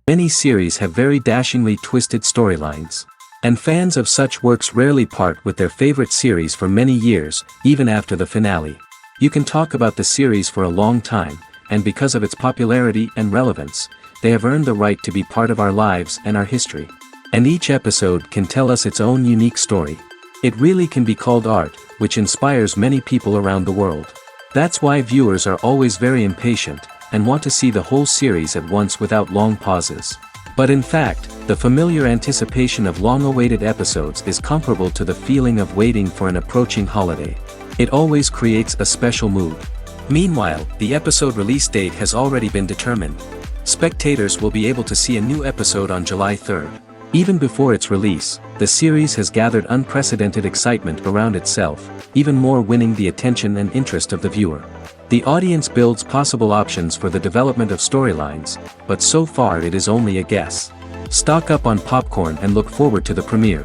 Many series have very dashingly twisted storylines. And fans of such works rarely part with their favorite series for many years, even after the finale. You can talk about the series for a long time, and because of its popularity and relevance, they have earned the right to be part of our lives and our history. And each episode can tell us its own unique story. It really can be called art, which inspires many people around the world. That's why viewers are always very impatient, and want to see the whole series at once without long pauses. But in fact, the familiar anticipation of long-awaited episodes is comparable to the feeling of waiting for an approaching holiday. It always creates a special mood. Meanwhile, the episode release date has already been determined. Spectators will be able to see a new episode on July 3rd. Even before its release, the series has gathered unprecedented excitement around itself, even more winning the attention and interest of the viewer. The audience builds possible options for the development of storylines, but so far it is only a guess. Stock up on popcorn and look forward to the premiere.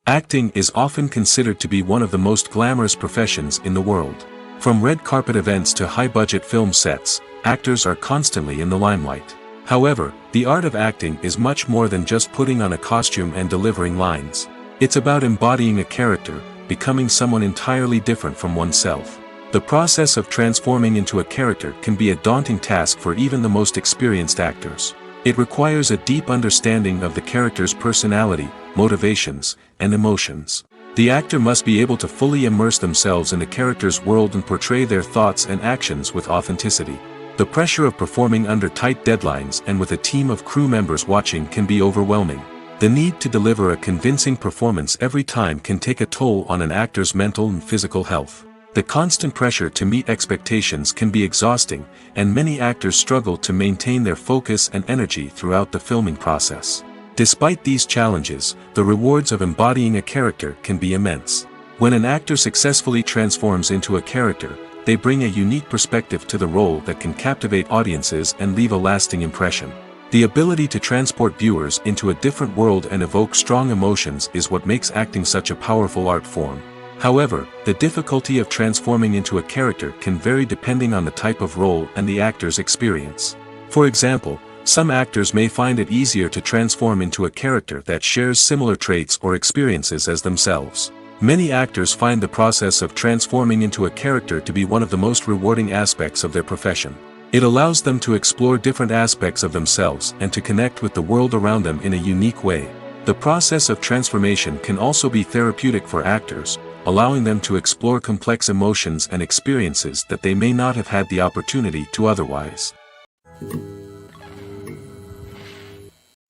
Acting is often considered to be one of the most glamorous professions in the world. From red carpet events to high-budget film sets, actors are constantly in the limelight. However, the art of acting is much more than just putting on a costume and delivering lines. It's about embodying a character, becoming someone entirely different from oneself. The process of transforming into a character can be a daunting task for even the most experienced actors. It requires a deep understanding of the character's personality, motivations, and emotions. The actor must be able to fully immerse themselves in the character's world and portray their thoughts and actions with authenticity. The pressure of performing under tight deadlines and with a team of crew members watching can be overwhelming. The need to deliver a convincing performance every time can take a toll on an actor's mental and physical health. The constant pressure to meet expectations can be exhausting, and many actors struggle to maintain their focus and energy throughout the filming process. Despite these challenges, the rewards of embodying a character can be immense. When an actor successfully transforms into a character, they bring a unique perspective to the role that can captivate audiences and leave a lasting impression. The ability to transport viewers into a different world and evoke strong emotions is what makes acting such a powerful art form. However, the difficulty of transforming into a character can vary depending on the type of role and the actor's experience. For example, some actors may find it easier to transform into a character that shares similar traits or experiences as themselves. Many actors find the process of transforming into a character to be one of the most rewarding aspects of their profession. It allows them to explore different aspects of themselves and to connect with the world around them in a unique way. The process of transformation can also be therapeutic for actors, allowing them to explore complex emotions and experiences that they may not have had the opportunity to otherwise.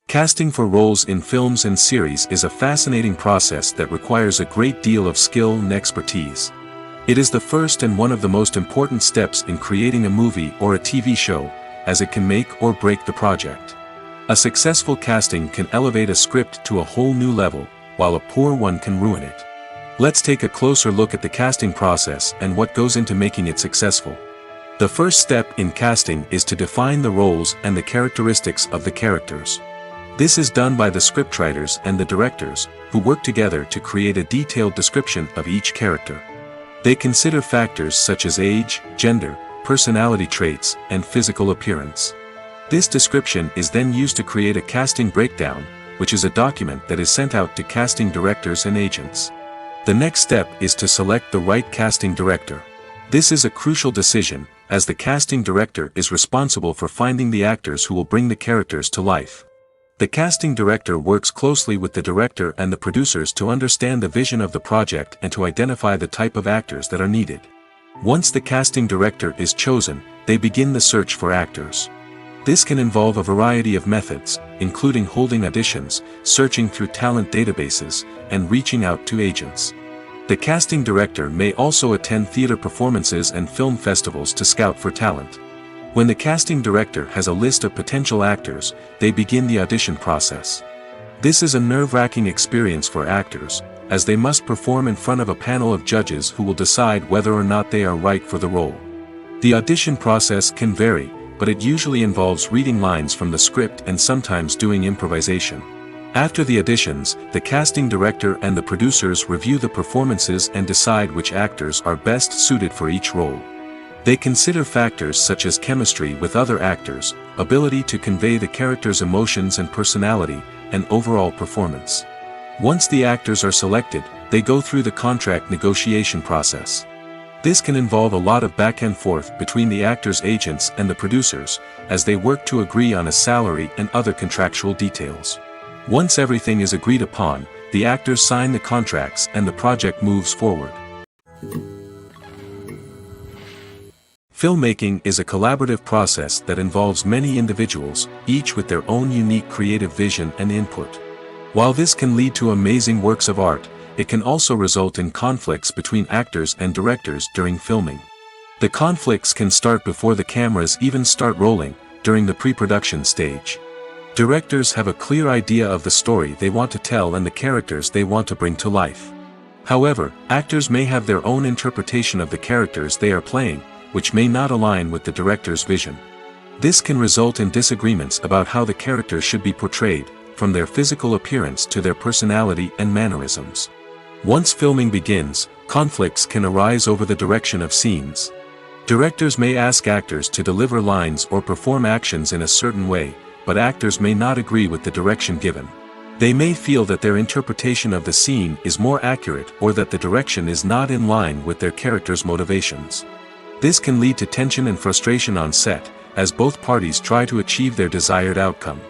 Casting for roles in films and series is a fascinating process that requires a great deal of skill and expertise. It is the first and one of the most important steps in creating a movie or a TV show, as it can make or break the project. A successful casting can elevate a script to a whole new level, while a poor one can ruin it. Let's take a closer look at the casting process and what goes into making it successful. The first step in casting is to define the roles and the characteristics of the characters. This is done by the scriptwriters and the directors, who work together to create a detailed description of each character. They consider factors such as age, gender, personality traits, and physical appearance. This description is then used to create a casting breakdown, which is a document that is sent out to casting directors and agents. The next step is to select the right casting director. This is a crucial decision, as the casting director is responsible for finding the actors who will bring the characters to life. The casting director works closely with the director and the producers to understand the vision of the project and to identify the type of actors that are needed. Once the casting director is chosen, they begin the search for actors. This can involve a variety of methods, including holding auditions, searching through talent databases, and reaching out to agents. The casting director may also attend theater performances and film festivals to scout for talent. When the casting director has a list of potential actors, they begin the audition process. This is a nerve-wracking experience for actors, as they must perform in front of a panel of judges who will decide whether or not they are right for the role. The audition process can vary, but it usually involves reading lines from the script and sometimes doing improvisation. After the auditions, the casting director and the producers review the performances and decide which actors are best suited for each role. They consider factors such as chemistry with other actors, ability to convey the character's emotions and personality, and overall performance. Once the actors are selected, they go through the contract negotiation process. This can involve a lot of back and forth between the actors' agents and the producers, as they work to agree on a salary and other contractual details. Once everything is agreed upon, the actors sign the contracts and the project moves forward. Filmmaking is a collaborative process that involves many individuals, each with their own unique creative vision and input. While this can lead to amazing works of art, it can also result in conflicts between actors and directors during filming. The conflicts can start before the cameras even start rolling, during the pre-production stage. Directors have a clear idea of the story they want to tell and the characters they want to bring to life. However, actors may have their own interpretation of the characters they are playing, which may not align with the director's vision. This can result in disagreements about how the characters should be portrayed, from their physical appearance to their personality and mannerisms. Once filming begins, conflicts can arise over the direction of scenes. Directors may ask actors to deliver lines or perform actions in a certain way, but actors may not agree with the direction given. They may feel that their interpretation of the scene is more accurate or that the direction is not in line with their character's motivations. This can lead to tension and frustration on set, as both parties try to achieve their desired outcome.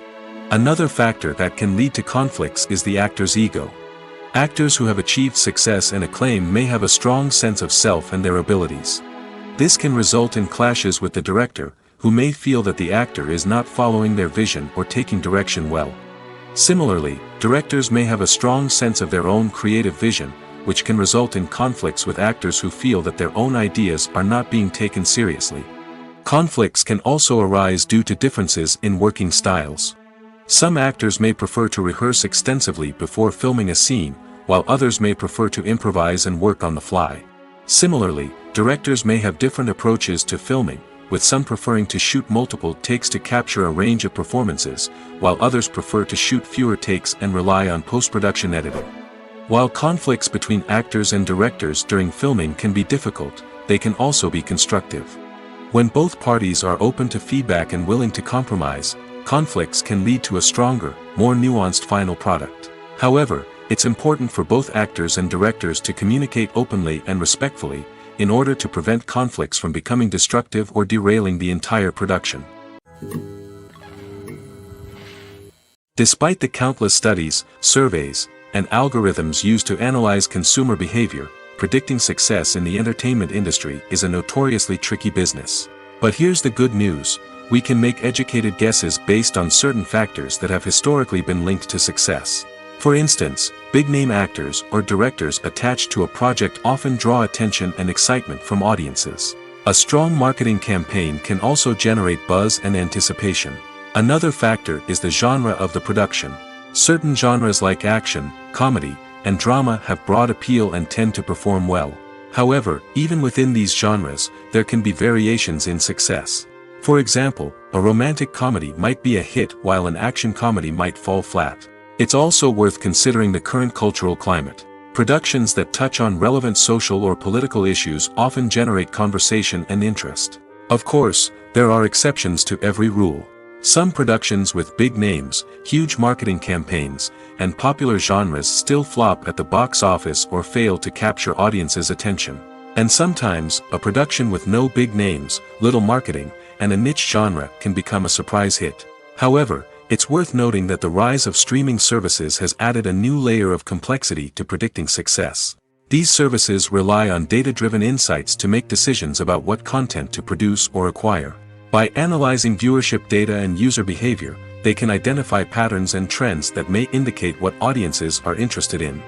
Another factor that can lead to conflicts is the actor's ego. Actors who have achieved success and acclaim may have a strong sense of self and their abilities. This can result in clashes with the director, who may feel that the actor is not following their vision or taking direction well. Similarly, directors may have a strong sense of their own creative vision, which can result in conflicts with actors who feel that their own ideas are not being taken seriously. Conflicts can also arise due to differences in working styles. Some actors may prefer to rehearse extensively before filming a scene, while others may prefer to improvise and work on the fly. Similarly, directors may have different approaches to filming, with some preferring to shoot multiple takes to capture a range of performances, while others prefer to shoot fewer takes and rely on post-production editing. While conflicts between actors and directors during filming can be difficult, they can also be constructive. When both parties are open to feedback and willing to compromise, conflicts can lead to a stronger, more nuanced final product. However, it's important for both actors and directors to communicate openly and respectfully, in order to prevent conflicts from becoming destructive or derailing the entire production. Despite the countless studies, surveys, and algorithms used to analyze consumer behavior, predicting success in the entertainment industry is a notoriously tricky business. But here's the good news: we can make educated guesses based on certain factors that have historically been linked to success. For instance, big-name actors or directors attached to a project often draw attention and excitement from audiences. A strong marketing campaign can also generate buzz and anticipation. Another factor is the genre of the production. Certain genres like action, comedy, and drama have broad appeal and tend to perform well. However, even within these genres, there can be variations in success. For example, a romantic comedy might be a hit while an action comedy might fall flat. It's also worth considering the current cultural climate. Productions that touch on relevant social or political issues often generate conversation and interest. Of course, there are exceptions to every rule. Some productions with big names, huge marketing campaigns, and popular genres still flop at the box office or fail to capture audiences' attention. And sometimes, a production with no big names, little marketing, and a niche genre can become a surprise hit. However, it's worth noting that the rise of streaming services has added a new layer of complexity to predicting success. These services rely on data-driven insights to make decisions about what content to produce or acquire. By analyzing viewership data and user behavior, they can identify patterns and trends that may indicate what audiences are interested in.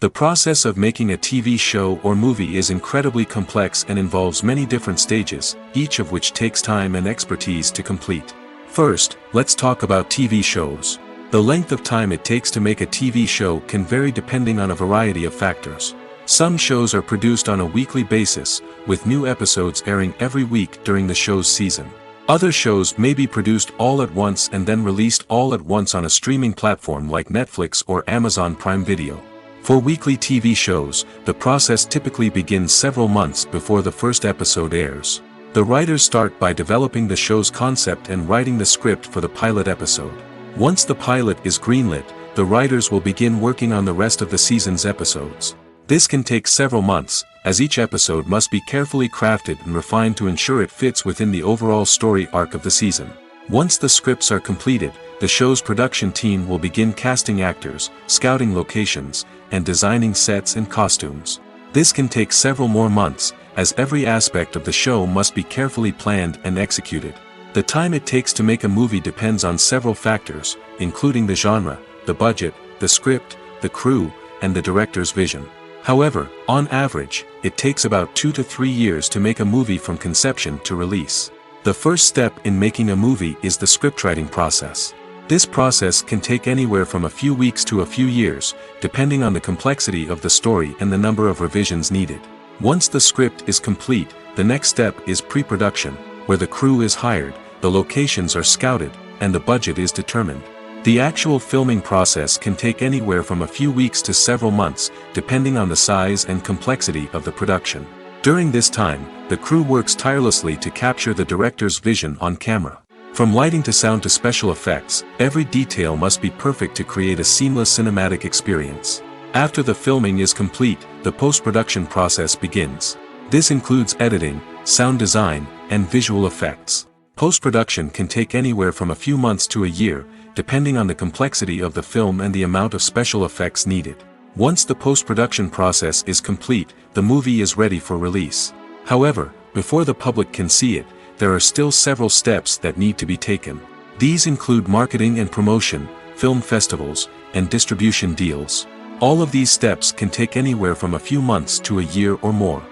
The process of making a TV show or movie is incredibly complex and involves many different stages, each of which takes time and expertise to complete. First, let's talk about TV shows. The length of time it takes to make a TV show can vary depending on a variety of factors. Some shows are produced on a weekly basis, with new episodes airing every week during the show's season. Other shows may be produced all at once and then released all at once on a streaming platform like Netflix or Amazon Prime Video. For weekly TV shows, the process typically begins several months before the first episode airs. The writers start by developing the show's concept and writing the script for the pilot episode. Once the pilot is greenlit, the writers will begin working on the rest of the season's episodes. This can take several months, as each episode must be carefully crafted and refined to ensure it fits within the overall story arc of the season. Once the scripts are completed, the show's production team will begin casting actors, scouting locations, and designing sets and costumes. This can take several more months, as every aspect of the show must be carefully planned and executed. The time it takes to make a movie depends on several factors, including the genre, the budget, the script, the crew, and the director's vision. However, on average, it takes about 2 to 3 years to make a movie from conception to release. The first step in making a movie is the scriptwriting process. This process can take anywhere from a few weeks to a few years, depending on the complexity of the story and the number of revisions needed. Once the script is complete, the next step is pre-production, where the crew is hired, the locations are scouted, and the budget is determined. The actual filming process can take anywhere from a few weeks to several months, depending on the size and complexity of the production. During this time, the crew works tirelessly to capture the director's vision on camera. From lighting to sound to special effects, every detail must be perfect to create a seamless cinematic experience. After the filming is complete, the post-production process begins. This includes editing, sound design, and visual effects. Post-production can take anywhere from a few months to a year, depending on the complexity of the film and the amount of special effects needed. Once the post-production process is complete, the movie is ready for release. However, before the public can see it, there are still several steps that need to be taken. These include marketing and promotion, film festivals, and distribution deals. All of these steps can take anywhere from a few months to a year or more.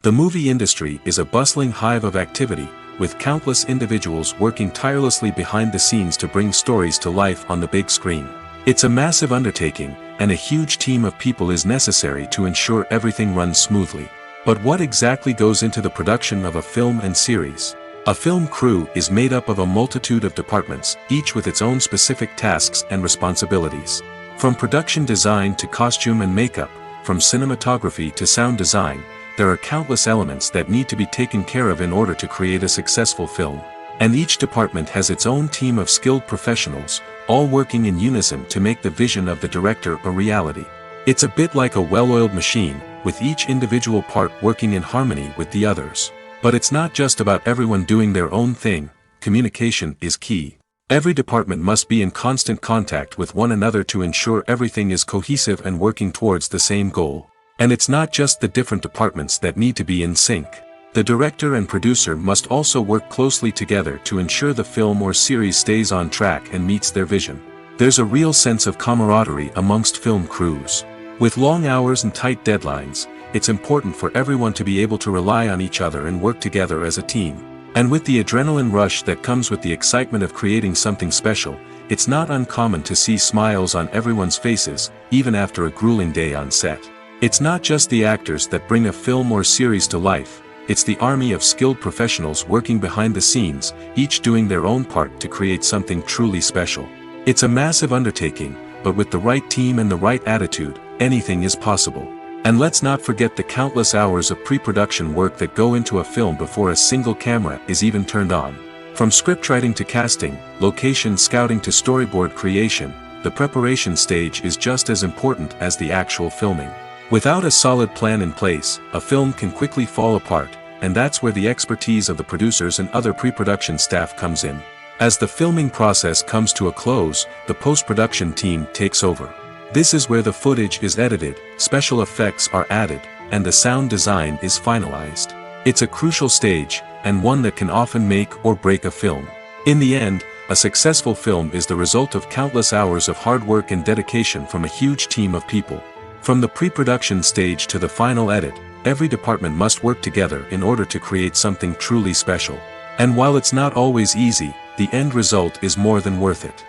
The movie industry is a bustling hive of activity, with countless individuals working tirelessly behind the scenes to bring stories to life on the big screen. It's a massive undertaking, and a huge team of people is necessary to ensure everything runs smoothly. But what exactly goes into the production of a film and series? A film crew is made up of a multitude of departments, each with its own specific tasks and responsibilities. From production design to costume and makeup, from cinematography to sound design, there are countless elements that need to be taken care of in order to create a successful film. And each department has its own team of skilled professionals, all working in unison to make the vision of the director a reality. It's a bit like a well-oiled machine, with each individual part working in harmony with the others. But it's not just about everyone doing their own thing. Communication is key. Every department must be in constant contact with one another to ensure everything is cohesive and working towards the same goal. And it's not just the different departments that need to be in sync. The director and producer must also work closely together to ensure the film or series stays on track and meets their vision. There's a real sense of camaraderie amongst film crews. With long hours and tight deadlines, it's important for everyone to be able to rely on each other and work together as a team. And with the adrenaline rush that comes with the excitement of creating something special, it's not uncommon to see smiles on everyone's faces, even after a grueling day on set. It's not just the actors that bring a film or series to life, it's the army of skilled professionals working behind the scenes, each doing their own part to create something truly special. It's a massive undertaking, but with the right team and the right attitude, anything is possible. And let's not forget the countless hours of pre-production work that go into a film before a single camera is even turned on. From scriptwriting to casting, location scouting to storyboard creation, the preparation stage is just as important as the actual filming. Without a solid plan in place, a film can quickly fall apart, and that's where the expertise of the producers and other pre-production staff comes in. As the filming process comes to a close, the post-production team takes over. This is where the footage is edited, special effects are added, and the sound design is finalized. It's a crucial stage, and one that can often make or break a film. In the end, a successful film is the result of countless hours of hard work and dedication from a huge team of people. From the pre-production stage to the final edit, every department must work together in order to create something truly special. And while it's not always easy, the end result is more than worth it.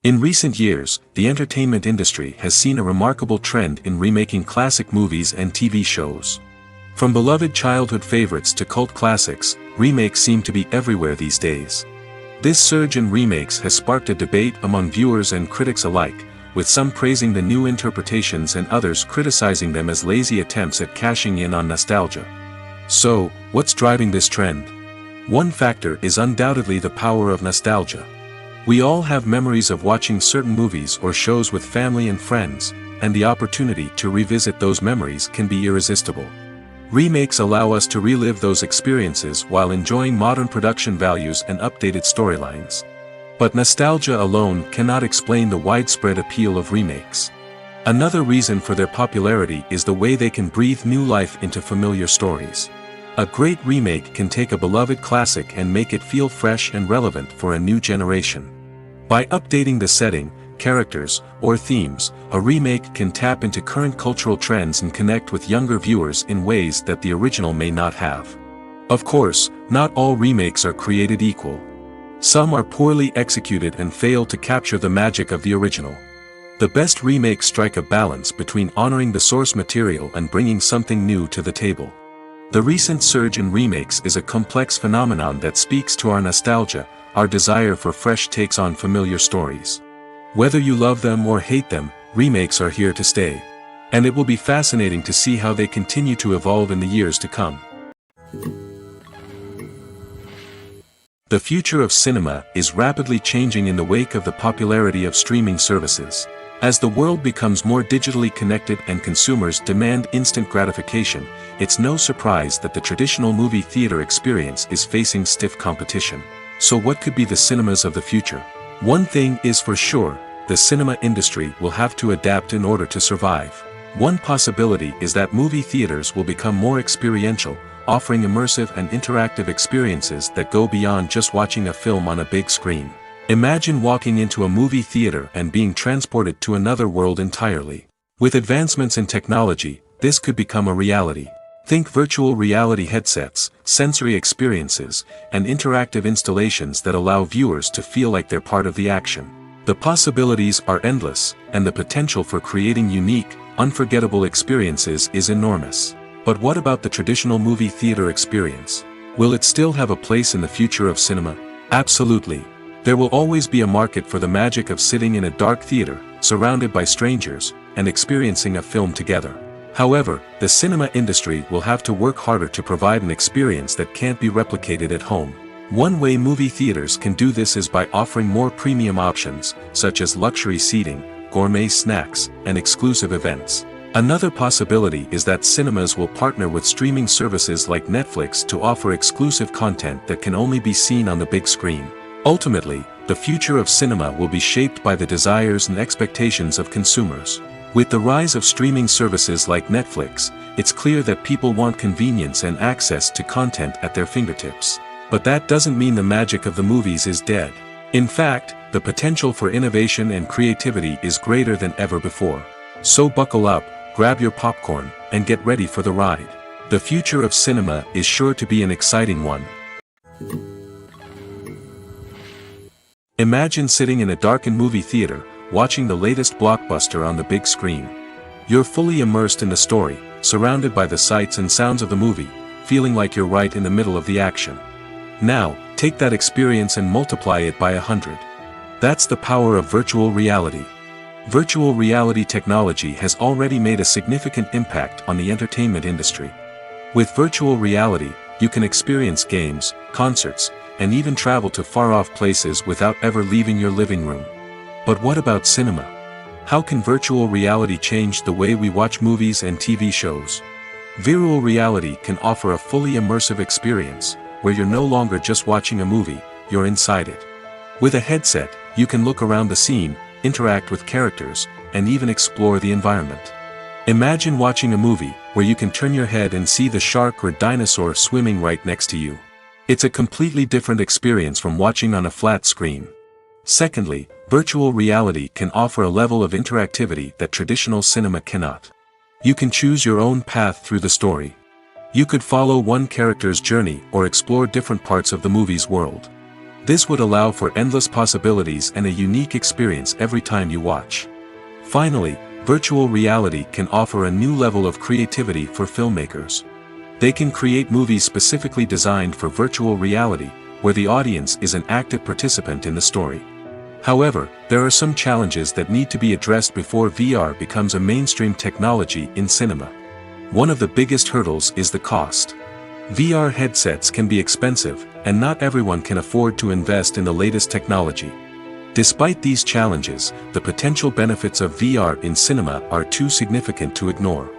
In recent years, the entertainment industry has seen a remarkable trend in remaking classic movies and TV shows. From beloved childhood favorites to cult classics, remakes seem to be everywhere these days. This surge in remakes has sparked a debate among viewers and critics alike, with some praising the new interpretations and others criticizing them as lazy attempts at cashing in on nostalgia. So, what's driving this trend? One factor is undoubtedly the power of nostalgia. We all have memories of watching certain movies or shows with family and friends, and the opportunity to revisit those memories can be irresistible. Remakes allow us to relive those experiences while enjoying modern production values and updated storylines. But nostalgia alone cannot explain the widespread appeal of remakes. Another reason for their popularity is the way they can breathe new life into familiar stories. A great remake can take a beloved classic and make it feel fresh and relevant for a new generation. By updating the setting, characters, or themes, a remake can tap into current cultural trends and connect with younger viewers in ways that the original may not have. Of course, not all remakes are created equal. Some are poorly executed and fail to capture the magic of the original. The best remakes strike a balance between honoring the source material and bringing something new to the table. The recent surge in remakes is a complex phenomenon that speaks to our nostalgia, our desire for fresh takes on familiar stories. Whether you love them or hate them, remakes are here to stay. And it will be fascinating to see how they continue to evolve in the years to come. The future of cinema is rapidly changing in the wake of the popularity of streaming services. As the world becomes more digitally connected and consumers demand instant gratification, it's no surprise that the traditional movie theater experience is facing stiff competition. So what could be the cinemas of the future? One thing is for sure, the cinema industry will have to adapt in order to survive. One possibility is that movie theaters will become more experiential, offering immersive and interactive experiences that go beyond just watching a film on a big screen. Imagine walking into a movie theater and being transported to another world entirely. With advancements in technology, this could become a reality. Think virtual reality headsets, sensory experiences, and interactive installations that allow viewers to feel like they're part of the action. The possibilities are endless, and the potential for creating unique, unforgettable experiences is enormous. But what about the traditional movie theater experience? Will it still have a place in the future of cinema? Absolutely. There will always be a market for the magic of sitting in a dark theater, surrounded by strangers, and experiencing a film together. However, the cinema industry will have to work harder to provide an experience that can't be replicated at home. One way movie theaters can do this is by offering more premium options, such as luxury seating, gourmet snacks, and exclusive events. Another possibility is that cinemas will partner with streaming services like Netflix to offer exclusive content that can only be seen on the big screen. Ultimately, the future of cinema will be shaped by the desires and expectations of consumers. With the rise of streaming services like Netflix, it's clear that people want convenience and access to content at their fingertips. But that doesn't mean the magic of the movies is dead. In fact, the potential for innovation and creativity is greater than ever before. So buckle up, grab your popcorn, and get ready for the ride. The future of cinema is sure to be an exciting one. Imagine sitting in a darkened movie theater, watching the latest blockbuster on the big screen. You're fully immersed in the story, surrounded by the sights and sounds of the movie, feeling like you're right in the middle of the action. Now, take that experience and multiply it by 100. That's the power of virtual reality. Virtual reality technology has already made a significant impact on the entertainment industry. With virtual reality, you can experience games, concerts, and even travel to far-off places without ever leaving your living room. But what about cinema? How can virtual reality change the way we watch movies and TV shows? Virtual reality can offer a fully immersive experience, where you're no longer just watching a movie, you're inside it. With a headset, you can look around the scene, interact with characters, and even explore the environment. Imagine watching a movie, where you can turn your head and see the shark or dinosaur swimming right next to you. It's a completely different experience from watching on a flat screen. Secondly, virtual reality can offer a level of interactivity that traditional cinema cannot. You can choose your own path through the story. You could follow one character's journey or explore different parts of the movie's world. This would allow for endless possibilities and a unique experience every time you watch. Finally, virtual reality can offer a new level of creativity for filmmakers. They can create movies specifically designed for virtual reality, where the audience is an active participant in the story. However, there are some challenges that need to be addressed before VR becomes a mainstream technology in cinema. One of the biggest hurdles is the cost. VR headsets can be expensive, and not everyone can afford to invest in the latest technology. Despite these challenges, the potential benefits of VR in cinema are too significant to ignore.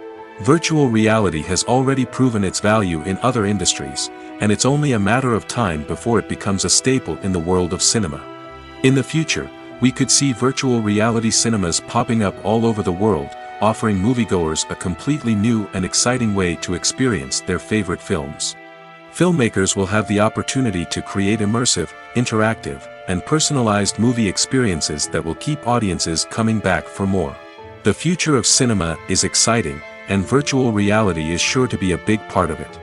Virtual reality has already proven its value in other industries, and it's only a matter of time before it becomes a staple in the world of cinema. In the future, we could see virtual reality cinemas popping up all over the world, offering moviegoers a completely new and exciting way to experience their favorite films. Filmmakers will have the opportunity to create immersive, interactive, and personalized movie experiences that will keep audiences coming back for more. The future of cinema is exciting, and virtual reality is sure to be a big part of it.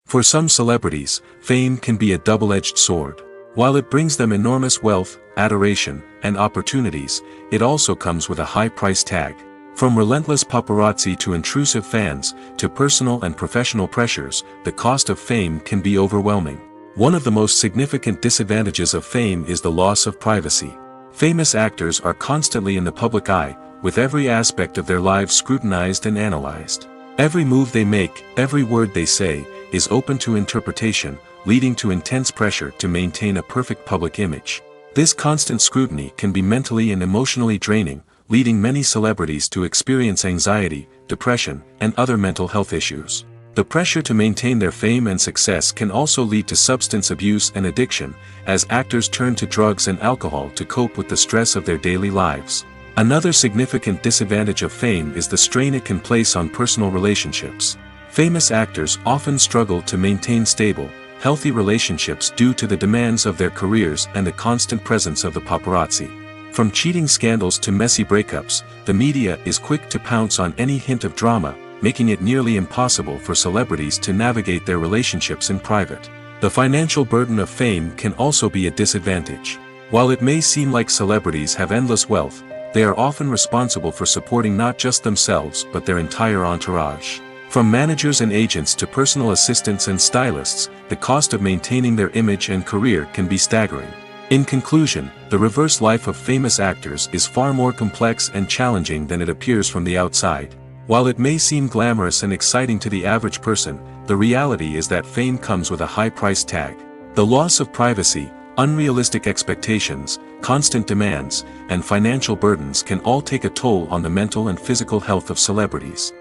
For some celebrities, fame can be a double-edged sword. While it brings them enormous wealth, adoration, and opportunities, it also comes with a high price tag. From relentless paparazzi to intrusive fans, to personal and professional pressures, the cost of fame can be overwhelming. One of the most significant disadvantages of fame is the loss of privacy. Famous actors are constantly in the public eye, with every aspect of their lives scrutinized and analyzed. Every move they make, every word they say, is open to interpretation, leading to intense pressure to maintain a perfect public image. This constant scrutiny can be mentally and emotionally draining, leading many celebrities to experience anxiety, depression, and other mental health issues. The pressure to maintain their fame and success can also lead to substance abuse and addiction, as actors turn to drugs and alcohol to cope with the stress of their daily lives. Another significant disadvantage of fame is the strain it can place on personal relationships. Famous actors often struggle to maintain stable, healthy relationships due to the demands of their careers and the constant presence of the paparazzi. From cheating scandals to messy breakups, the media is quick to pounce on any hint of drama, making it nearly impossible for celebrities to navigate their relationships in private. The financial burden of fame can also be a disadvantage. While it may seem like celebrities have endless wealth, they are often responsible for supporting not just themselves but their entire entourage. From managers and agents to personal assistants and stylists, the cost of maintaining their image and career can be staggering. In conclusion, the reverse life of famous actors is far more complex and challenging than it appears from the outside. While it may seem glamorous and exciting to the average person, the reality is that fame comes with a high price tag. The loss of privacy, unrealistic expectations, constant demands, and financial burdens can all take a toll on the mental and physical health of celebrities.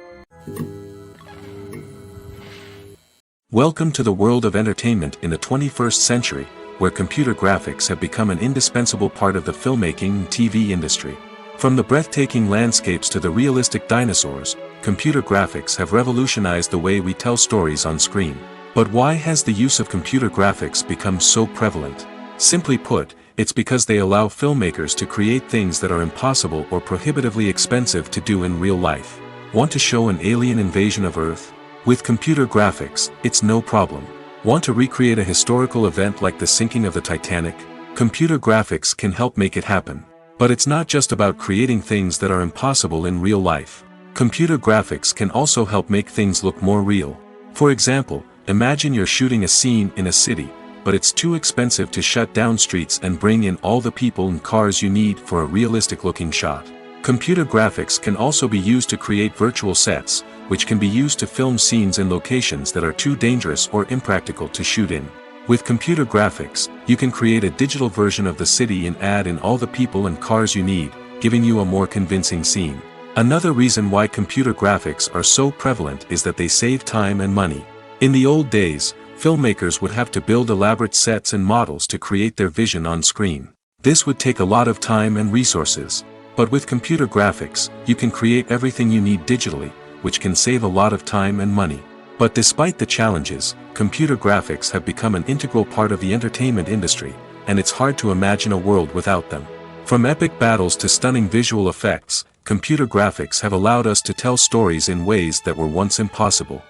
Welcome to the world of entertainment in the 21st century, where computer graphics have become an indispensable part of the filmmaking and TV industry. From the breathtaking landscapes to the realistic dinosaurs, computer graphics have revolutionized the way we tell stories on screen. But why has the use of computer graphics become so prevalent? Simply put, it's because they allow filmmakers to create things that are impossible or prohibitively expensive to do in real life. Want to show an alien invasion of Earth? With computer graphics, it's no problem. Want to recreate a historical event like the sinking of the Titanic? Computer graphics can help make it happen. But it's not just about creating things that are impossible in real life. Computer graphics can also help make things look more real. For example, imagine you're shooting a scene in a city, but it's too expensive to shut down streets and bring in all the people and cars you need for a realistic-looking shot. Computer graphics can also be used to create virtual sets, which can be used to film scenes in locations that are too dangerous or impractical to shoot in. With computer graphics, you can create a digital version of the city and add in all the people and cars you need, giving you a more convincing scene. Another reason why computer graphics are so prevalent is that they save time and money. In the old days, filmmakers would have to build elaborate sets and models to create their vision on screen. This would take a lot of time and resources. But with computer graphics, you can create everything you need digitally, which can save a lot of time and money. But despite the challenges, computer graphics have become an integral part of the entertainment industry, and it's hard to imagine a world without them. From epic battles to stunning visual effects, computer graphics have allowed us to tell stories in ways that were once impossible.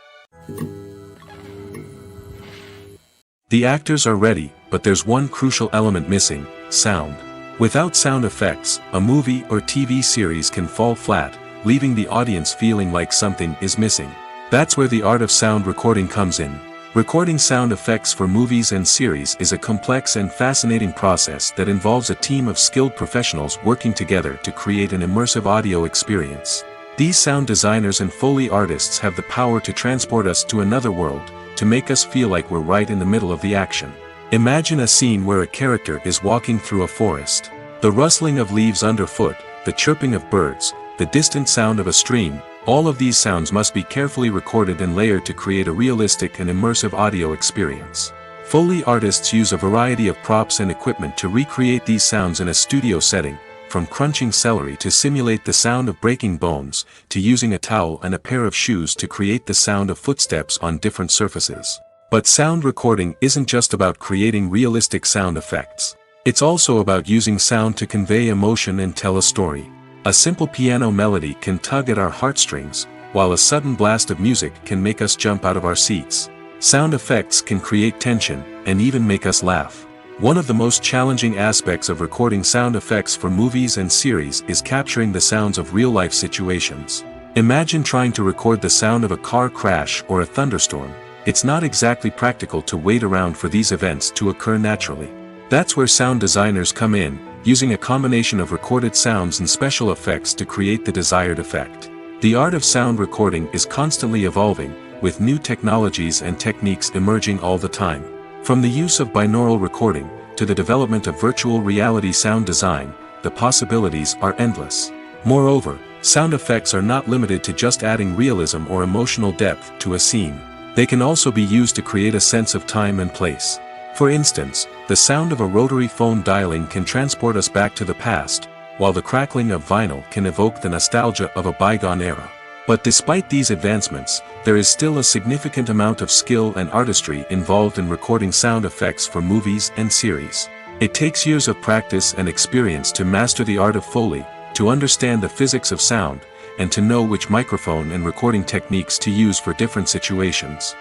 The actors are ready, but there's one crucial element missing: sound. Without sound effects, a movie or TV series can fall flat, leaving the audience feeling like something is missing. That's where the art of sound recording comes in. Recording sound effects for movies and series is a complex and fascinating process that involves a team of skilled professionals working together to create an immersive audio experience. These sound designers and Foley artists have the power to transport us to another world, to make us feel like we're right in the middle of the action. Imagine a scene where a character is walking through a forest. The rustling of leaves underfoot, the chirping of birds, the distant sound of a stream, all of these sounds must be carefully recorded and layered to create a realistic and immersive audio experience. Foley artists use a variety of props and equipment to recreate these sounds in a studio setting, from crunching celery to simulate the sound of breaking bones, to using a towel and a pair of shoes to create the sound of footsteps on different surfaces. But sound recording isn't just about creating realistic sound effects. It's also about using sound to convey emotion and tell a story. A simple piano melody can tug at our heartstrings, while a sudden blast of music can make us jump out of our seats. Sound effects can create tension, and even make us laugh. One of the most challenging aspects of recording sound effects for movies and series is capturing the sounds of real-life situations. Imagine trying to record the sound of a car crash or a thunderstorm. It's not exactly practical to wait around for these events to occur naturally. That's where sound designers come in, using a combination of recorded sounds and special effects to create the desired effect. The art of sound recording is constantly evolving, with new technologies and techniques emerging all the time. From the use of binaural recording, to the development of virtual reality sound design, the possibilities are endless. Moreover, sound effects are not limited to just adding realism or emotional depth to a scene. They can also be used to create a sense of time and place. For instance, the sound of a rotary phone dialing can transport us back to the past, while the crackling of vinyl can evoke the nostalgia of a bygone era. But despite these advancements, there is still a significant amount of skill and artistry involved in recording sound effects for movies and series. It takes years of practice and experience to master the art of Foley, to understand the physics of sound, and to know which microphone and recording techniques to use for different situations.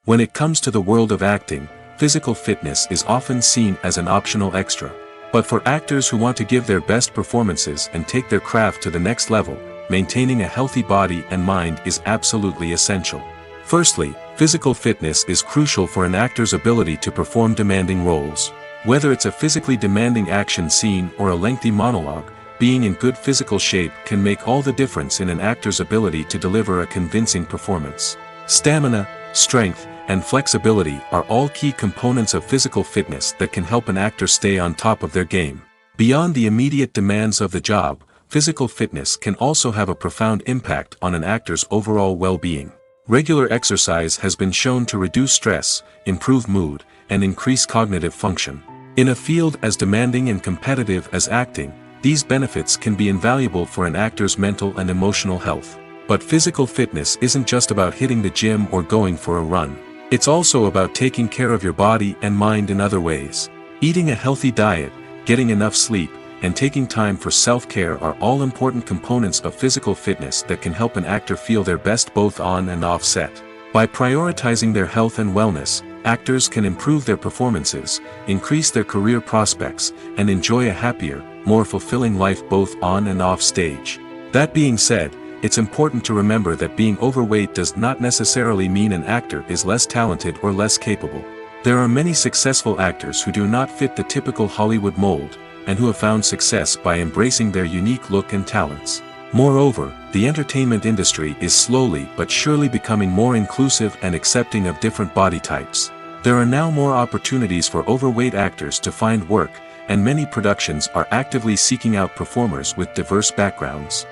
When it comes to the world of acting, physical fitness is often seen as an optional extra. But for actors who want to give their best performances and take their craft to the next level, maintaining a healthy body and mind is absolutely essential. Firstly, physical fitness is crucial for an actor's ability to perform demanding roles. Whether it's a physically demanding action scene or a lengthy monologue, being in good physical shape can make all the difference in an actor's ability to deliver a convincing performance. Stamina, strength, and flexibility are all key components of physical fitness that can help an actor stay on top of their game. Beyond the immediate demands of the job, physical fitness can also have a profound impact on an actor's overall well-being. Regular exercise has been shown to reduce stress, improve mood, and increase cognitive function. In a field as demanding and competitive as acting, these benefits can be invaluable for an actor's mental and emotional health. But physical fitness isn't just about hitting the gym or going for a run. It's also about taking care of your body and mind in other ways. Eating a healthy diet, getting enough sleep, and taking time for self-care are all important components of physical fitness that can help an actor feel their best both on and off set. By prioritizing their health and wellness, actors can improve their performances, increase their career prospects, and enjoy a happier, more fulfilling life both on and off stage. That being said, it's important to remember that being overweight does not necessarily mean an actor is less talented or less capable. There are many successful actors who do not fit the typical Hollywood mold, and who have found success by embracing their unique look and talents. Moreover, the entertainment industry is slowly but surely becoming more inclusive and accepting of different body types. There are now more opportunities for overweight actors to find work, and many productions are actively seeking out performers with diverse backgrounds.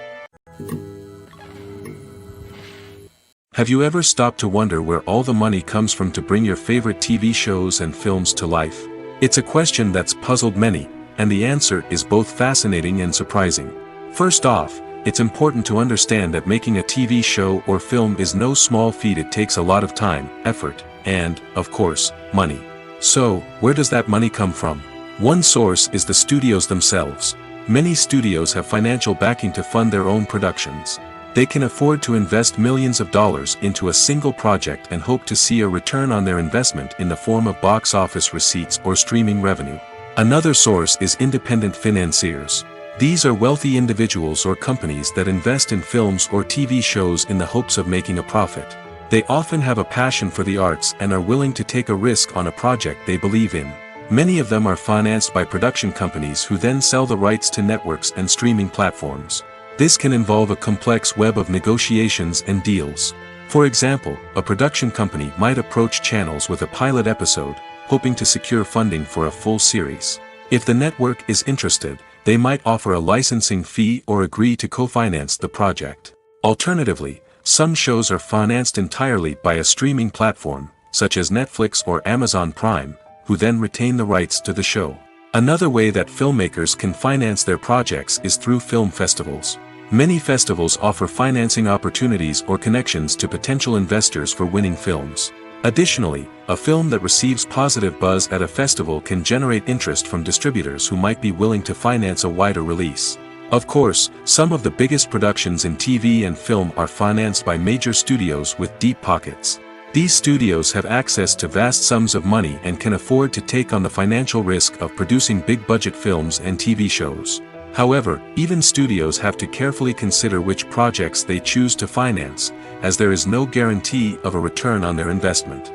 Have you ever stopped to wonder where all the money comes from to bring your favorite TV shows and films to life? It's a question that's puzzled many, and the answer is both fascinating and surprising. First off, it's important to understand that making a TV show or film is no small feat. It takes a lot of time, effort, and, of course, money. So, where does that money come from? One source is the studios themselves. Many studios have financial backing to fund their own productions. They can afford to invest millions of dollars into a single project and hope to see a return on their investment in the form of box office receipts or streaming revenue. Another source is independent financiers. These are wealthy individuals or companies that invest in films or TV shows in the hopes of making a profit. They often have a passion for the arts and are willing to take a risk on a project they believe in. Many of them are financed by production companies who then sell the rights to networks and streaming platforms. This can involve a complex web of negotiations and deals. For example, a production company might approach channels with a pilot episode, hoping to secure funding for a full series. If the network is interested, they might offer a licensing fee or agree to co-finance the project. Alternatively, some shows are financed entirely by a streaming platform, such as Netflix or Amazon Prime, who then retain the rights to the show. Another way that filmmakers can finance their projects is through film festivals. Many festivals offer financing opportunities or connections to potential investors for winning films. Additionally, a film that receives positive buzz at a festival can generate interest from distributors who might be willing to finance a wider release. Of course, some of the biggest productions in TV and film are financed by major studios with deep pockets. These studios have access to vast sums of money and can afford to take on the financial risk of producing big-budget films and TV shows. However, even studios have to carefully consider which projects they choose to finance, as there is no guarantee of a return on their investment.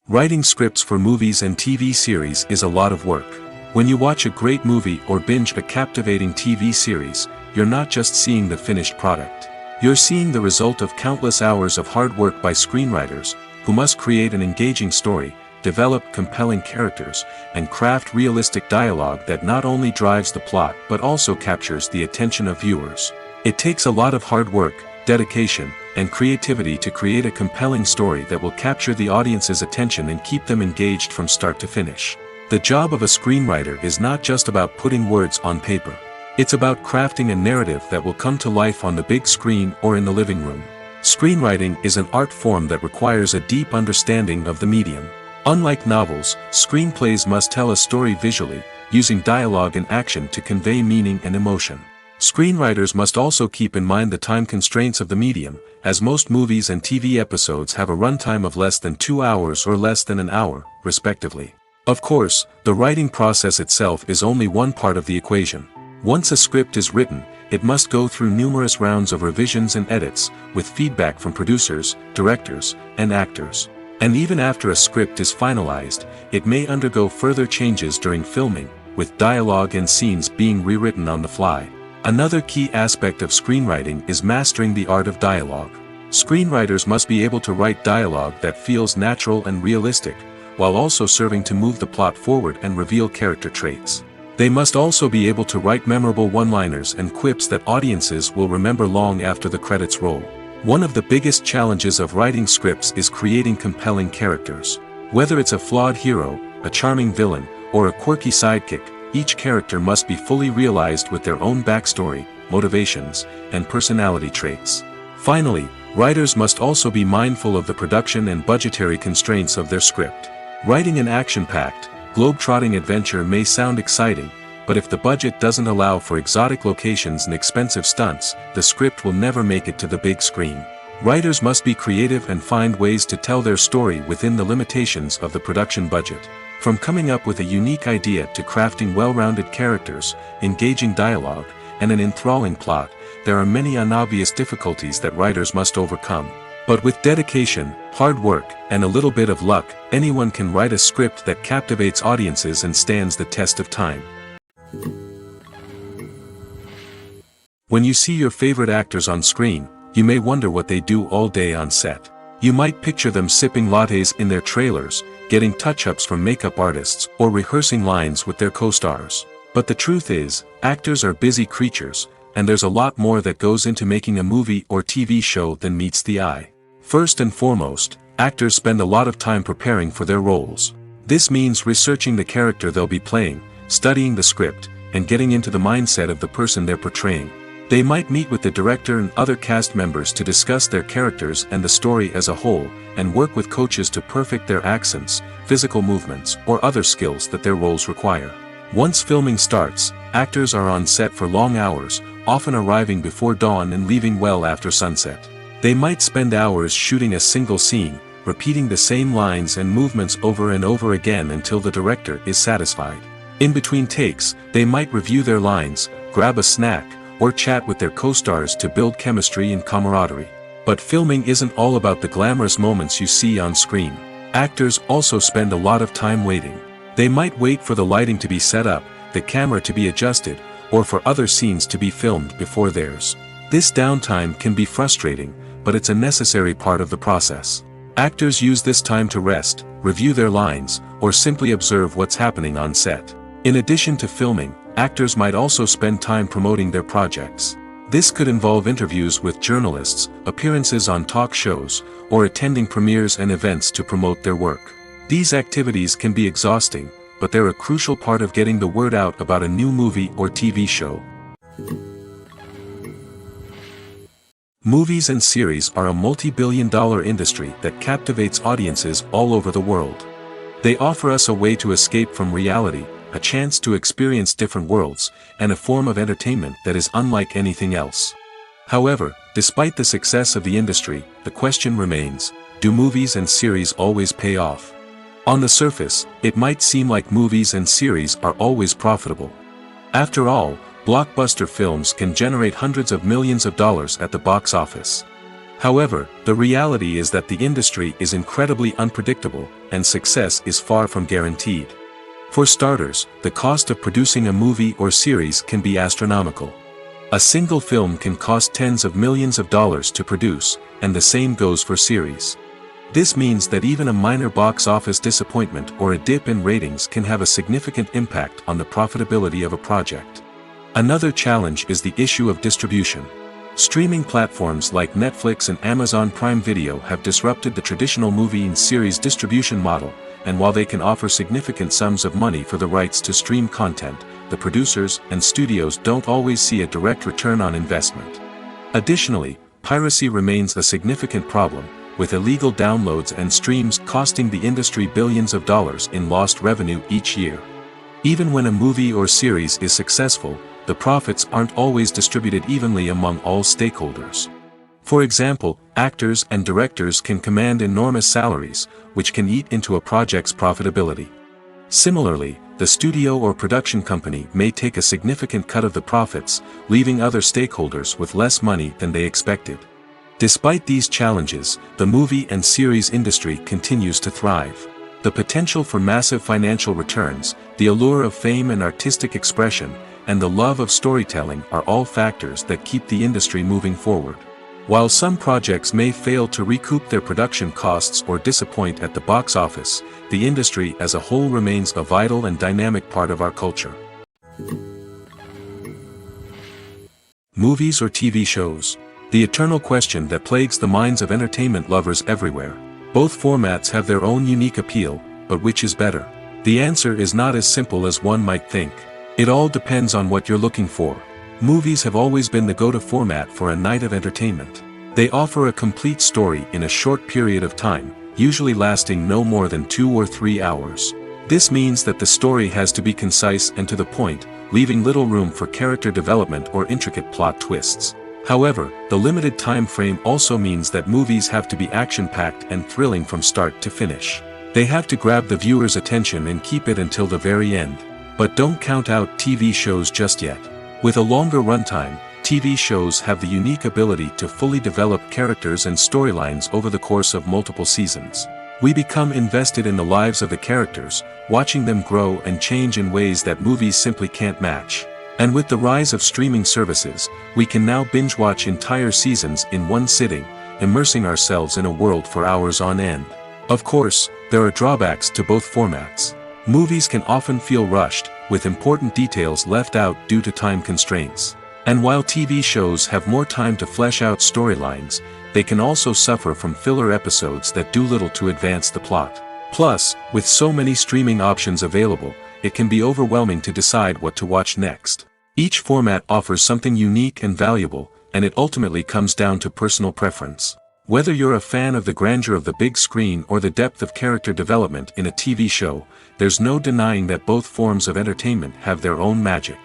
Writing scripts for movies and TV series is a lot of work. When you watch a great movie or binge a captivating TV series, you're not just seeing the finished product. You're seeing the result of countless hours of hard work by screenwriters, who must create an engaging story, develop compelling characters, and craft realistic dialogue that not only drives the plot but also captures the attention of viewers. It takes a lot of hard work, dedication, and creativity to create a compelling story that will capture the audience's attention and keep them engaged from start to finish. The job of a screenwriter is not just about putting words on paper. It's about crafting a narrative that will come to life on the big screen or in the living room. Screenwriting is an art form that requires a deep understanding of the medium. Unlike novels, screenplays must tell a story visually, using dialogue and action to convey meaning and emotion. Screenwriters must also keep in mind the time constraints of the medium, as most movies and TV episodes have a runtime of less than 2 hours or less than an hour, respectively. Of course, the writing process itself is only one part of the equation. Once a script is written, it must go through numerous rounds of revisions and edits, with feedback from producers, directors, and actors. And even after a script is finalized, it may undergo further changes during filming, with dialogue and scenes being rewritten on the fly. Another key aspect of screenwriting is mastering the art of dialogue. Screenwriters must be able to write dialogue that feels natural and realistic, while also serving to move the plot forward and reveal character traits. They must also be able to write memorable one-liners and quips that audiences will remember long after the credits roll. One of the biggest challenges of writing scripts is creating compelling characters. Whether it's a flawed hero, a charming villain, or a quirky sidekick, each character must be fully realized with their own backstory, motivations, and personality traits. Finally, writers must also be mindful of the production and budgetary constraints of their script. Writing an action-packed, globe-trotting adventure may sound exciting, but if the budget doesn't allow for exotic locations and expensive stunts, the script will never make it to the big screen. Writers must be creative and find ways to tell their story within the limitations of the production budget. From coming up with a unique idea to crafting well-rounded characters, engaging dialogue, and an enthralling plot, there are many unobvious difficulties that writers must overcome. But with dedication, hard work, and a little bit of luck, anyone can write a script that captivates audiences and stands the test of time. When you see your favorite actors on screen, you may wonder what they do all day on set. You might picture them sipping lattes in their trailers, getting touch-ups from makeup artists, or rehearsing lines with their co-stars. But the truth is, actors are busy creatures, and there's a lot more that goes into making a movie or TV show than meets the eye. First and foremost, actors spend a lot of time preparing for their roles. This means researching the character they'll be playing, studying the script, and getting into the mindset of the person they're portraying. They might meet with the director and other cast members to discuss their characters and the story as a whole, and work with coaches to perfect their accents, physical movements, or other skills that their roles require. Once filming starts, actors are on set for long hours, often arriving before dawn and leaving well after sunset. They might spend hours shooting a single scene, repeating the same lines and movements over and over again until the director is satisfied. In between takes, they might review their lines, grab a snack, or chat with their co-stars to build chemistry and camaraderie. But filming isn't all about the glamorous moments you see on screen. Actors also spend a lot of time waiting. They might wait for the lighting to be set up, the camera to be adjusted, or for other scenes to be filmed before theirs. This downtime can be frustrating, but it's a necessary part of the process. Actors use this time to rest, review their lines, or simply observe what's happening on set. In addition to filming, actors might also spend time promoting their projects. This could involve interviews with journalists, appearances on talk shows, or attending premieres and events to promote their work. These activities can be exhausting, but they're a crucial part of getting the word out about a new movie or TV show. Movies and series are a multi-billion-dollar industry that captivates audiences all over the world. They offer us a way to escape from reality, a chance to experience different worlds, and a form of entertainment that is unlike anything else. However, despite the success of the industry, the question remains, do movies and series always pay off? On the surface, it might seem like movies and series are always profitable. After all, blockbuster films can generate hundreds of millions of dollars at the box office. However, the reality is that the industry is incredibly unpredictable, and success is far from guaranteed. For starters, the cost of producing a movie or series can be astronomical. A single film can cost tens of millions of dollars to produce, and the same goes for series. This means that even a minor box office disappointment or a dip in ratings can have a significant impact on the profitability of a project. Another challenge is the issue of distribution. Streaming platforms like Netflix and Amazon Prime Video have disrupted the traditional movie and series distribution model, and while they can offer significant sums of money for the rights to stream content, the producers and studios don't always see a direct return on investment. Additionally, piracy remains a significant problem, with illegal downloads and streams costing the industry billions of dollars in lost revenue each year. Even when a movie or series is successful, the profits aren't always distributed evenly among all stakeholders. For example, actors and directors can command enormous salaries, which can eat into a project's profitability. Similarly, the studio or production company may take a significant cut of the profits, leaving other stakeholders with less money than they expected. Despite these challenges, the movie and series industry continues to thrive. The potential for massive financial returns, the allure of fame and artistic expression, and the love of storytelling are all factors that keep the industry moving forward. While some projects may fail to recoup their production costs or disappoint at the box office, the industry as a whole remains a vital and dynamic part of our culture. Movies or TV shows? The eternal question that plagues the minds of entertainment lovers everywhere. Both formats have their own unique appeal, but which is better? The answer is not as simple as one might think. It all depends on what you're looking for. Movies have always been the go-to format for a night of entertainment. They offer a complete story in a short period of time, usually lasting no more than 2 or 3 hours. This means that the story has to be concise and to the point, leaving little room for character development or intricate plot twists. However, the limited time frame also means that movies have to be action-packed and thrilling from start to finish. They have to grab the viewer's attention and keep it until the very end. But don't count out TV shows just yet. With a longer runtime, TV shows have the unique ability to fully develop characters and storylines over the course of multiple seasons. We become invested in the lives of the characters, watching them grow and change in ways that movies simply can't match. And with the rise of streaming services, we can now binge-watch entire seasons in one sitting, immersing ourselves in a world for hours on end. Of course, there are drawbacks to both formats. Movies can often feel rushed, with important details left out due to time constraints. And while TV shows have more time to flesh out storylines, they can also suffer from filler episodes that do little to advance the plot. Plus, with so many streaming options available, it can be overwhelming to decide what to watch next. Each format offers something unique and valuable, and it ultimately comes down to personal preference. Whether you're a fan of the grandeur of the big screen or the depth of character development in a TV show, there's no denying that both forms of entertainment have their own magic.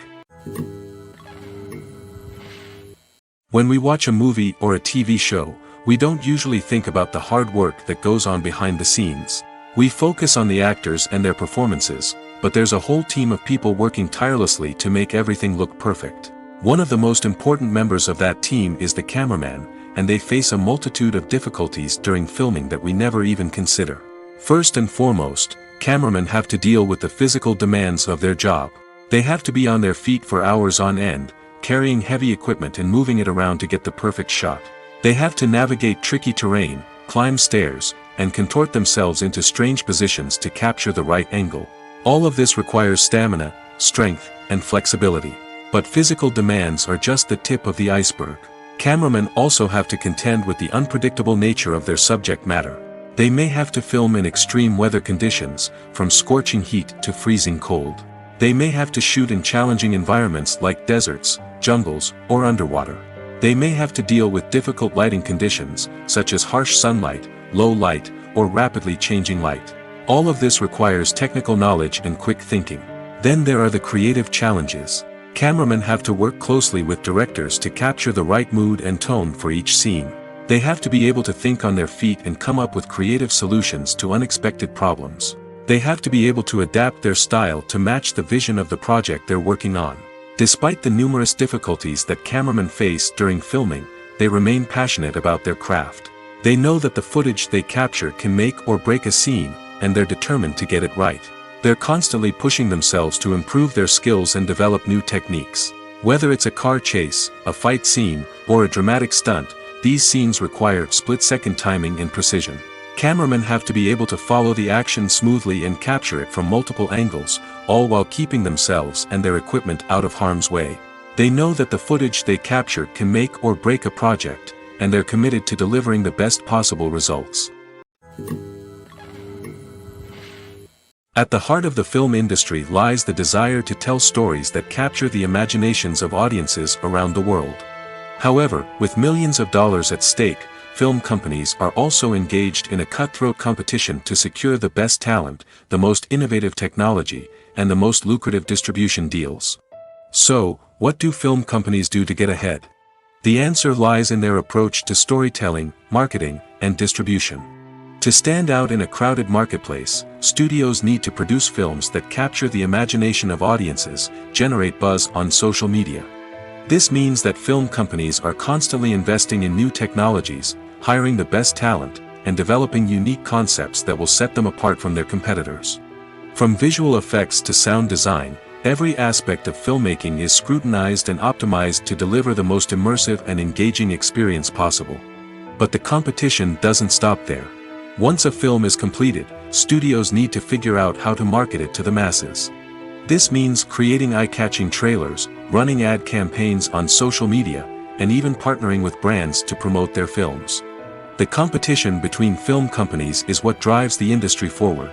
When we watch a movie or a TV show, we don't usually think about the hard work that goes on behind the scenes. We focus on the actors and their performances, but there's a whole team of people working tirelessly to make everything look perfect. One of the most important members of that team is the cameraman, and they face a multitude of difficulties during filming that we never even consider. First and foremost, cameramen have to deal with the physical demands of their job. They have to be on their feet for hours on end, carrying heavy equipment and moving it around to get the perfect shot. They have to navigate tricky terrain, climb stairs, and contort themselves into strange positions to capture the right angle. All of this requires stamina, strength, and flexibility. But physical demands are just the tip of the iceberg. Cameramen also have to contend with the unpredictable nature of their subject matter. They may have to film in extreme weather conditions, from scorching heat to freezing cold. They may have to shoot in challenging environments like deserts, jungles, or underwater. They may have to deal with difficult lighting conditions, such as harsh sunlight, low light, or rapidly changing light. All of this requires technical knowledge and quick thinking. Then there are the creative challenges. Cameramen have to work closely with directors to capture the right mood and tone for each scene. They have to be able to think on their feet and come up with creative solutions to unexpected problems. They have to be able to adapt their style to match the vision of the project they're working on. Despite the numerous difficulties that cameramen face during filming, they remain passionate about their craft. They know that the footage they capture can make or break a scene, and they're determined to get it right. They're constantly pushing themselves to improve their skills and develop new techniques. Whether it's a car chase, a fight scene, or a dramatic stunt, these scenes require split-second timing and precision. Cameramen have to be able to follow the action smoothly and capture it from multiple angles, all while keeping themselves and their equipment out of harm's way. They know that the footage they capture can make or break a project, and they're committed to delivering the best possible results. At the heart of the film industry lies the desire to tell stories that capture the imaginations of audiences around the world. However, with millions of dollars at stake, film companies are also engaged in a cutthroat competition to secure the best talent, the most innovative technology, and the most lucrative distribution deals. So, what do film companies do to get ahead? The answer lies in their approach to storytelling, marketing, and distribution. To stand out in a crowded marketplace, studios need to produce films that capture the imagination of audiences, generate buzz on social media. This means that film companies are constantly investing in new technologies, hiring the best talent, and developing unique concepts that will set them apart from their competitors. From visual effects to sound design, every aspect of filmmaking is scrutinized and optimized to deliver the most immersive and engaging experience possible. But the competition doesn't stop there. Once a film is completed, studios need to figure out how to market it to the masses. This means creating eye-catching trailers, running ad campaigns on social media, and even partnering with brands to promote their films. The competition between film companies is what drives the industry forward.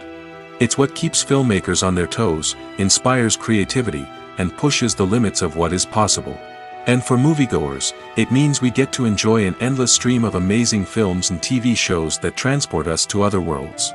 It's what keeps filmmakers on their toes, inspires creativity, and pushes the limits of what is possible. And for moviegoers, it means we get to enjoy an endless stream of amazing films and TV shows that transport us to other worlds.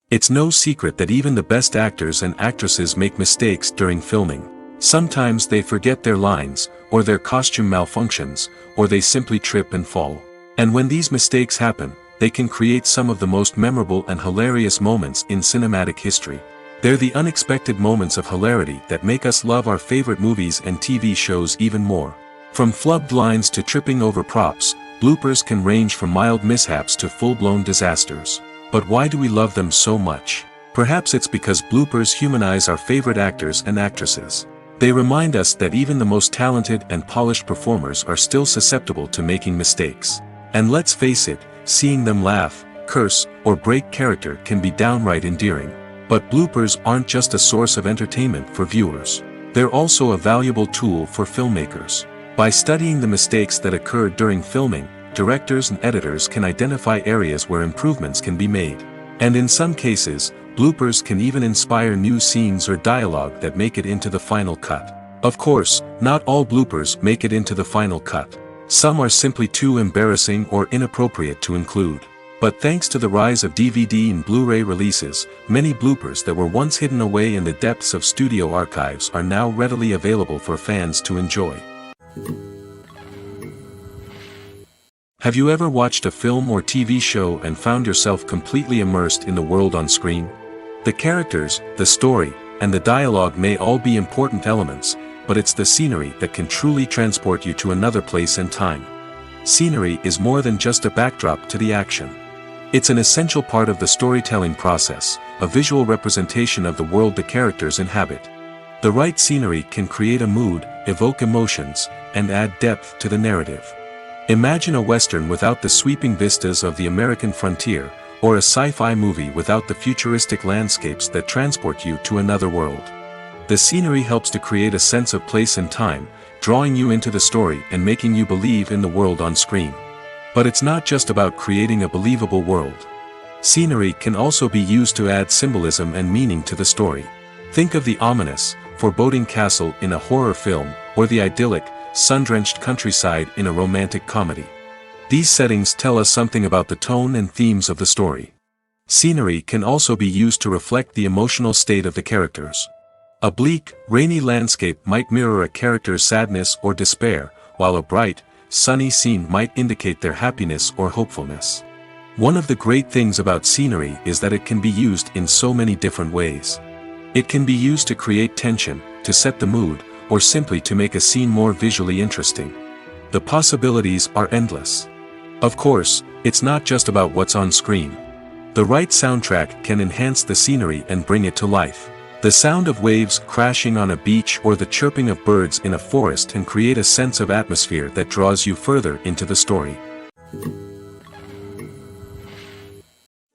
It's no secret that even the best actors and actresses make mistakes during filming. Sometimes they forget their lines, or their costume malfunctions, or they simply trip and fall. And when these mistakes happen, they can create some of the most memorable and hilarious moments in cinematic history. They're the unexpected moments of hilarity that make us love our favorite movies and TV shows even more. From flubbed lines to tripping over props, bloopers can range from mild mishaps to full-blown disasters. But why do we love them so much? Perhaps it's because bloopers humanize our favorite actors and actresses. They remind us that even the most talented and polished performers are still susceptible to making mistakes. And let's face it, seeing them laugh, curse, or break character can be downright endearing. But bloopers aren't just a source of entertainment for viewers. They're also a valuable tool for filmmakers. By studying the mistakes that occurred during filming, directors and editors can identify areas where improvements can be made. And in some cases, bloopers can even inspire new scenes or dialogue that make it into the final cut. Of course, not all bloopers make it into the final cut. Some are simply too embarrassing or inappropriate to include. But thanks to the rise of DVD and Blu-ray releases, many bloopers that were once hidden away in the depths of studio archives are now readily available for fans to enjoy. Have you ever watched a film or TV show and found yourself completely immersed in the world on screen? The characters, the story, and the dialogue may all be important elements, but it's the scenery that can truly transport you to another place and time. Scenery is more than just a backdrop to the action. It's an essential part of the storytelling process, a visual representation of the world the characters inhabit. The right scenery can create a mood, evoke emotions, and add depth to the narrative. Imagine a Western without the sweeping vistas of the American frontier, or a sci-fi movie without the futuristic landscapes that transport you to another world. The scenery helps to create a sense of place and time, drawing you into the story and making you believe in the world on screen. But it's not just about creating a believable world. Scenery can also be used to add symbolism and meaning to the story. Think of the ominous, foreboding castle in a horror film, or the idyllic, sun-drenched countryside in a romantic comedy. These settings tell us something about the tone and themes of the story. Scenery can also be used to reflect the emotional state of the characters. A bleak, rainy landscape might mirror a character's sadness or despair, while a bright, sunny scene might indicate their happiness or hopefulness. One of the great things about scenery is that it can be used in so many different ways. It can be used to create tension, to set the mood, or simply to make a scene more visually interesting. The possibilities are endless. Of course, it's not just about what's on screen. The right soundtrack can enhance the scenery and bring it to life. The sound of waves crashing on a beach or the chirping of birds in a forest can create a sense of atmosphere that draws you further into the story.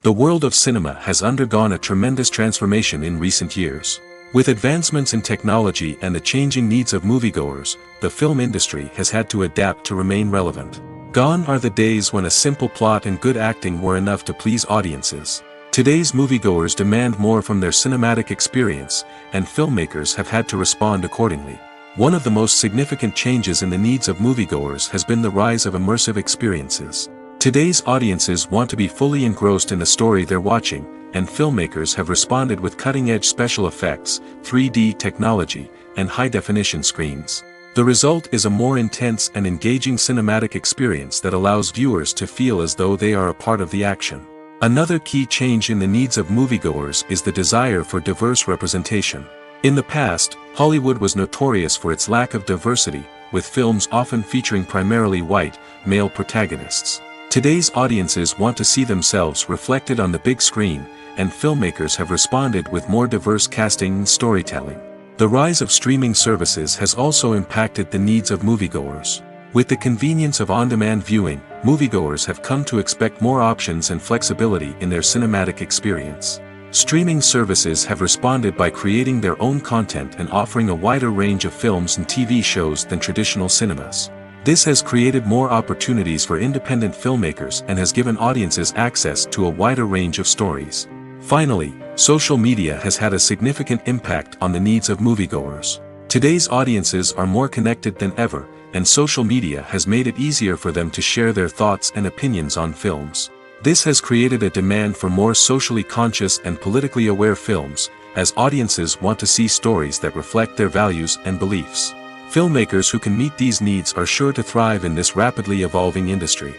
The world of cinema has undergone a tremendous transformation in recent years. With advancements in technology and the changing needs of moviegoers, the film industry has had to adapt to remain relevant. Gone are the days when a simple plot and good acting were enough to please audiences. Today's moviegoers demand more from their cinematic experience, and filmmakers have had to respond accordingly. One of the most significant changes in the needs of moviegoers has been the rise of immersive experiences. Today's audiences want to be fully engrossed in the story they're watching, and filmmakers have responded with cutting-edge special effects, 3D technology, and high-definition screens. The result is a more intense and engaging cinematic experience that allows viewers to feel as though they are a part of the action. Another key change in the needs of moviegoers is the desire for diverse representation. In the past, Hollywood was notorious for its lack of diversity, with films often featuring primarily white, male protagonists. Today's audiences want to see themselves reflected on the big screen, and filmmakers have responded with more diverse casting and storytelling. The rise of streaming services has also impacted the needs of moviegoers. With the convenience of on-demand viewing, moviegoers have come to expect more options and flexibility in their cinematic experience. Streaming services have responded by creating their own content and offering a wider range of films and TV shows than traditional cinemas. This has created more opportunities for independent filmmakers and has given audiences access to a wider range of stories. Finally, social media has had a significant impact on the needs of moviegoers. Today's audiences are more connected than ever, and social media has made it easier for them to share their thoughts and opinions on films. This has created a demand for more socially conscious and politically aware films, as audiences want to see stories that reflect their values and beliefs. Filmmakers who can meet these needs are sure to thrive in this rapidly evolving industry.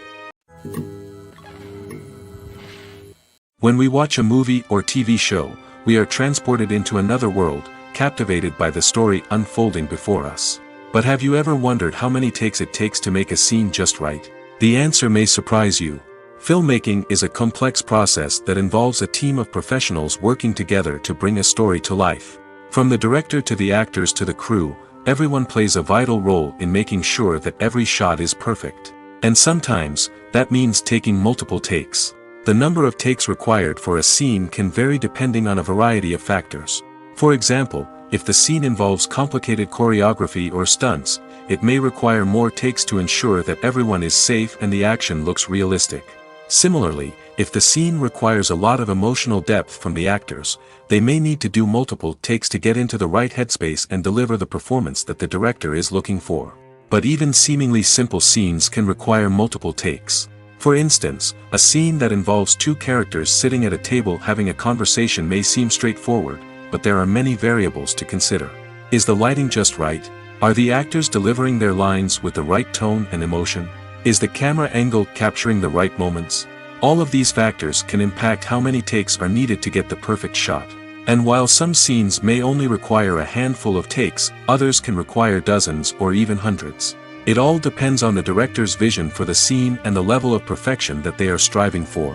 When we watch a movie or TV show, we are transported into another world, captivated by the story unfolding before us. But have you ever wondered how many takes it takes to make a scene just right? The answer may surprise you. Filmmaking is a complex process that involves a team of professionals working together to bring a story to life. From the director to the actors to the crew, everyone plays a vital role in making sure that every shot is perfect. And sometimes, that means taking multiple takes. The number of takes required for a scene can vary depending on a variety of factors. For example, if the scene involves complicated choreography or stunts, it may require more takes to ensure that everyone is safe and the action looks realistic. Similarly, if the scene requires a lot of emotional depth from the actors, they may need to do multiple takes to get into the right headspace and deliver the performance that the director is looking for. But even seemingly simple scenes can require multiple takes. For instance, a scene that involves two characters sitting at a table having a conversation may seem straightforward, but there are many variables to consider. Is the lighting just right? Are the actors delivering their lines with the right tone and emotion? Is the camera angle capturing the right moments? All of these factors can impact how many takes are needed to get the perfect shot. And while some scenes may only require a handful of takes, others can require dozens or even hundreds. It all depends on the director's vision for the scene and the level of perfection that they are striving for.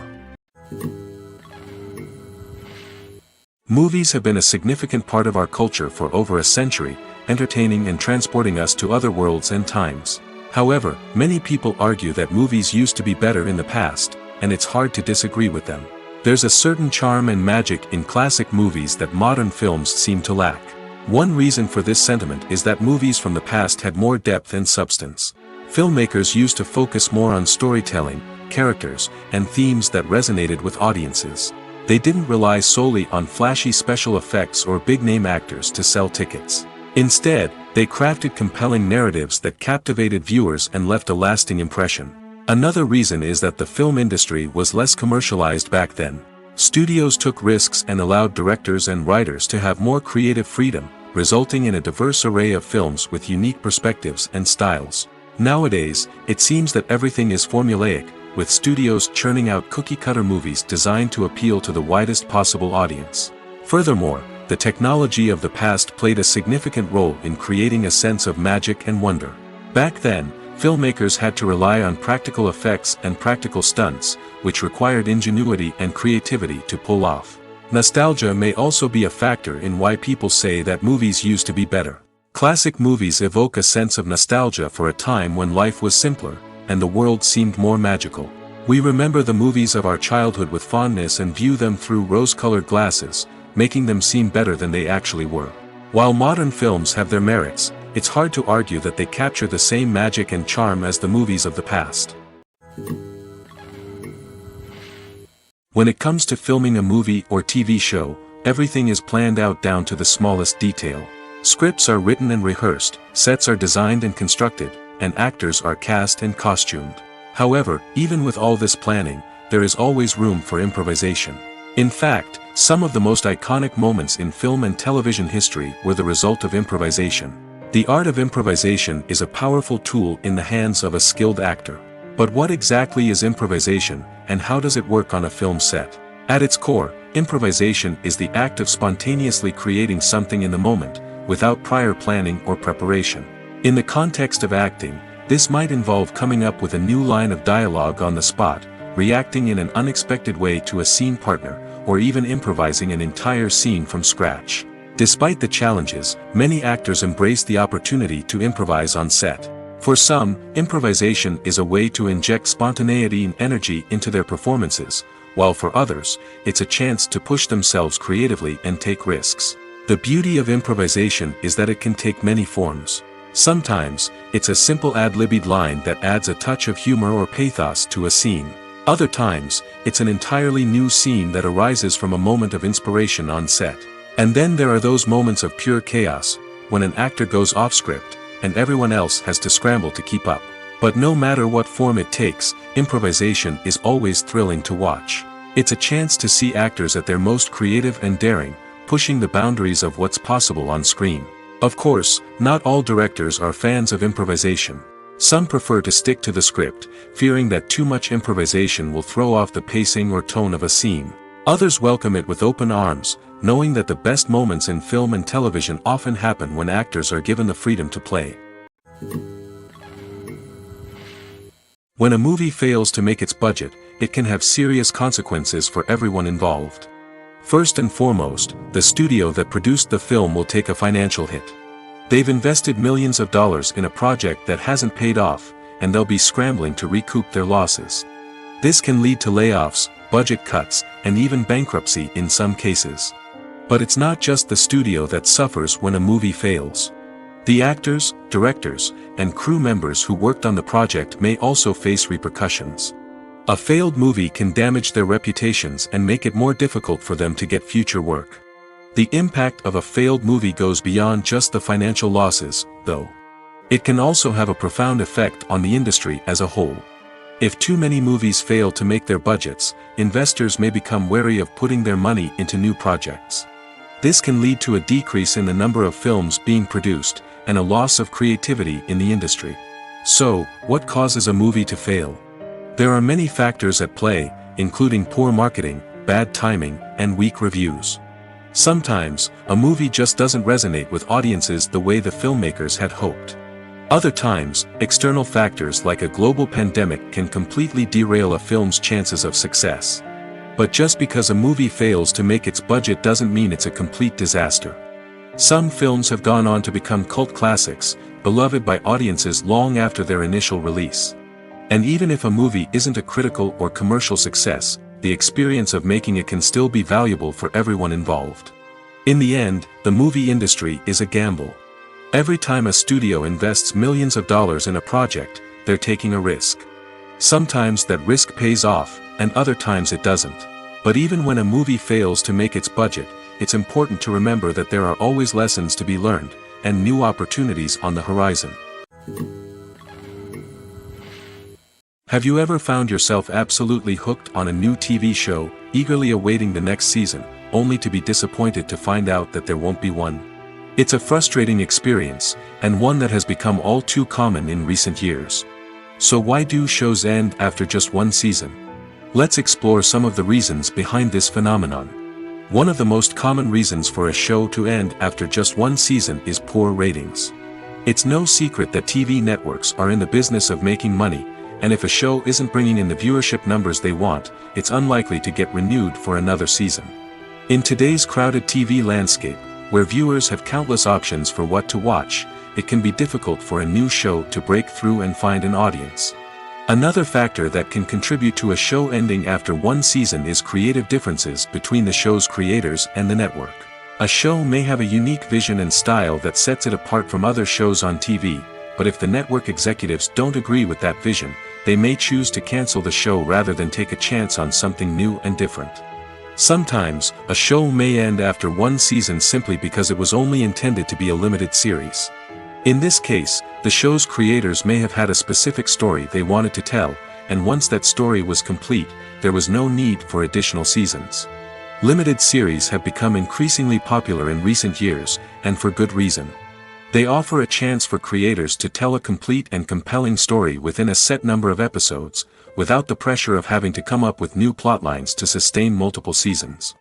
Movies have been a significant part of our culture for over a century, entertaining and transporting us to other worlds and times. However, many people argue that movies used to be better in the past, and it's hard to disagree with them. There's a certain charm and magic in classic movies that modern films seem to lack. One reason for this sentiment is that movies from the past had more depth and substance. Filmmakers used to focus more on storytelling, characters, and themes that resonated with audiences. They didn't rely solely on flashy special effects or big-name actors to sell tickets. Instead, they crafted compelling narratives that captivated viewers and left a lasting impression. Another reason is that the film industry was less commercialized back then. Studios took risks and allowed directors and writers to have more creative freedom, resulting in a diverse array of films with unique perspectives and styles. Nowadays, it seems that everything is formulaic, with studios churning out cookie-cutter movies designed to appeal to the widest possible audience. Furthermore, the technology of the past played a significant role in creating a sense of magic and wonder. Back then, filmmakers had to rely on practical effects and practical stunts, which required ingenuity and creativity to pull off. Nostalgia may also be a factor in why people say that movies used to be better. Classic movies evoke a sense of nostalgia for a time when life was simpler, and the world seemed more magical. We remember the movies of our childhood with fondness and view them through rose-colored glasses, making them seem better than they actually were. While modern films have their merits, it's hard to argue that they capture the same magic and charm as the movies of the past. When it comes to filming a movie or TV show, everything is planned out down to the smallest detail. Scripts are written and rehearsed, sets are designed and constructed, and actors are cast and costumed. However, even with all this planning, there is always room for improvisation. In fact, some of the most iconic moments in film and television history were the result of improvisation. The art of improvisation is a powerful tool in the hands of a skilled actor. But what exactly is improvisation, and how does it work on a film set? At its core, improvisation is the act of spontaneously creating something in the moment, without prior planning or preparation. In the context of acting, this might involve coming up with a new line of dialogue on the spot, reacting in an unexpected way to a scene partner, or even improvising an entire scene from scratch. Despite the challenges, many actors embrace the opportunity to improvise on set. For some, improvisation is a way to inject spontaneity and energy into their performances, while for others, it's a chance to push themselves creatively and take risks. The beauty of improvisation is that it can take many forms. Sometimes, it's a simple ad-libbed line that adds a touch of humor or pathos to a scene. Other times, it's an entirely new scene that arises from a moment of inspiration on set. And then there are those moments of pure chaos, when an actor goes off script, and everyone else has to scramble to keep up. But no matter what form it takes, improvisation is always thrilling to watch. It's a chance to see actors at their most creative and daring, pushing the boundaries of what's possible on screen. Of course, not all directors are fans of improvisation. Some prefer to stick to the script, fearing that too much improvisation will throw off the pacing or tone of a scene. Others welcome it with open arms, knowing that the best moments in film and television often happen when actors are given the freedom to play. When a movie fails to make its budget, it can have serious consequences for everyone involved. First and foremost, the studio that produced the film will take a financial hit. They've invested millions of dollars in a project that hasn't paid off, and they'll be scrambling to recoup their losses. This can lead to layoffs, budget cuts, and even bankruptcy in some cases. But it's not just the studio that suffers when a movie fails. The actors, directors, and crew members who worked on the project may also face repercussions. A failed movie can damage their reputations and make it more difficult for them to get future work. The impact of a failed movie goes beyond just the financial losses, though. It can also have a profound effect on the industry as a whole. If too many movies fail to make their budgets, investors may become wary of putting their money into new projects. This can lead to a decrease in the number of films being produced, and a loss of creativity in the industry. So, what causes a movie to fail? There are many factors at play, including poor marketing, bad timing, and weak reviews. Sometimes, a movie just doesn't resonate with audiences the way the filmmakers had hoped. Other times, external factors like a global pandemic can completely derail a film's chances of success. But just because a movie fails to make its budget doesn't mean it's a complete disaster. Some films have gone on to become cult classics, beloved by audiences long after their initial release. And even if a movie isn't a critical or commercial success, the experience of making it can still be valuable for everyone involved. In the end, the movie industry is a gamble. Every time a studio invests millions of dollars in a project, they're taking a risk. Sometimes that risk pays off, and other times it doesn't. But even when a movie fails to make its budget, it's important to remember that there are always lessons to be learned, and new opportunities on the horizon. Have you ever found yourself absolutely hooked on a new TV show, eagerly awaiting the next season, only to be disappointed to find out that there won't be one? It's a frustrating experience, and one that has become all too common in recent years. So why do shows end after just one season? Let's explore some of the reasons behind this phenomenon. One of the most common reasons for a show to end after just one season is poor ratings. It's no secret that TV networks are in the business of making money, and if a show isn't bringing in the viewership numbers they want, it's unlikely to get renewed for another season. In today's crowded TV landscape, where viewers have countless options for what to watch, it can be difficult for a new show to break through and find an audience. Another factor that can contribute to a show ending after one season is creative differences between the show's creators and the network. A show may have a unique vision and style that sets it apart from other shows on TV, but if the network executives don't agree with that vision, they may choose to cancel the show rather than take a chance on something new and different. Sometimes, a show may end after one season simply because it was only intended to be a limited series. In this case, the show's creators may have had a specific story they wanted to tell, and once that story was complete, there was no need for additional seasons. Limited series have become increasingly popular in recent years, and for good reason. They offer a chance for creators to tell a complete and compelling story within a set number of episodes, without the pressure of having to come up with new plotlines to sustain multiple seasons.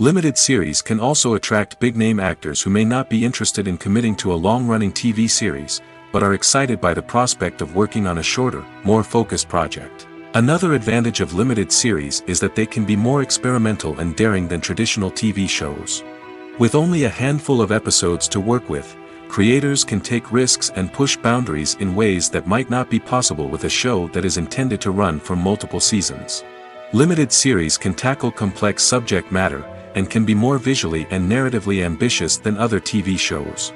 Limited series can also attract big-name actors who may not be interested in committing to a long-running TV series, but are excited by the prospect of working on a shorter, more focused project. Another advantage of limited series is that they can be more experimental and daring than traditional TV shows. With only a handful of episodes to work with, creators can take risks and push boundaries in ways that might not be possible with a show that is intended to run for multiple seasons. Limited series can tackle complex subject matter, and can be more visually and narratively ambitious than other TV shows.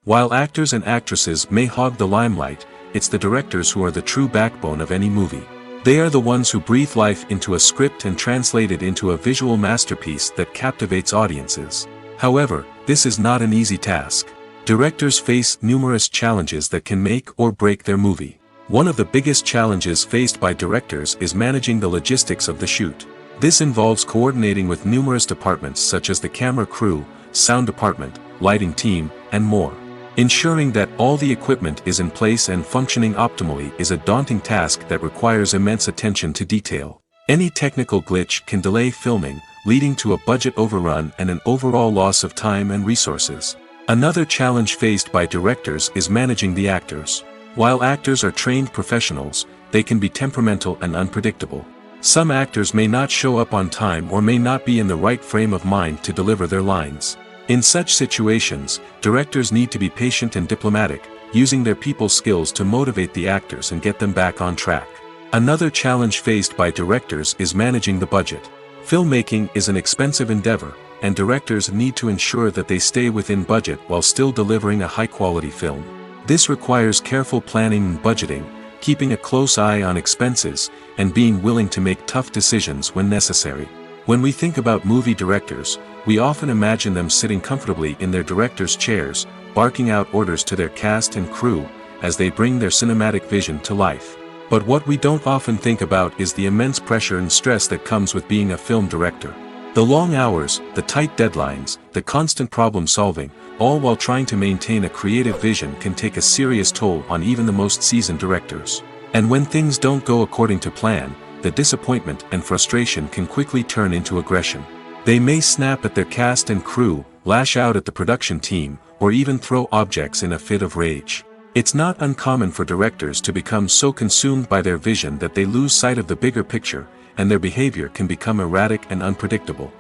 While actors and actresses may hog the limelight, it's the directors who are the true backbone of any movie. They are the ones who breathe life into a script and translate it into a visual masterpiece that captivates audiences. However, this is not an easy task. Directors face numerous challenges that can make or break their movie. One of the biggest challenges faced by directors is managing the logistics of the shoot. This involves coordinating with numerous departments such as the camera crew, sound department, lighting team, and more. Ensuring that all the equipment is in place and functioning optimally is a daunting task that requires immense attention to detail. Any technical glitch can delay filming, leading to a budget overrun and an overall loss of time and resources. Another challenge faced by directors is managing the actors. While actors are trained professionals, they can be temperamental and unpredictable. Some actors may not show up on time or may not be in the right frame of mind to deliver their lines. In such situations, directors need to be patient and diplomatic, using their people skills to motivate the actors and get them back on track. Another challenge faced by directors is managing the budget. Filmmaking is an expensive endeavor, and directors need to ensure that they stay within budget while still delivering a high-quality film. This requires careful planning and budgeting, keeping a close eye on expenses, and being willing to make tough decisions when necessary. When we think about movie directors, we often imagine them sitting comfortably in their director's chairs, barking out orders to their cast and crew, as they bring their cinematic vision to life. But what we don't often think about is the immense pressure and stress that comes with being a film director. The long hours, the tight deadlines, the constant problem solving, all while trying to maintain a creative vision can take a serious toll on even the most seasoned directors. And when things don't go according to plan, the disappointment and frustration can quickly turn into aggression. They may snap at their cast and crew, lash out at the production team, or even throw objects in a fit of rage. It's not uncommon for directors to become so consumed by their vision that they lose sight of the bigger picture, and their behavior can become erratic and unpredictable.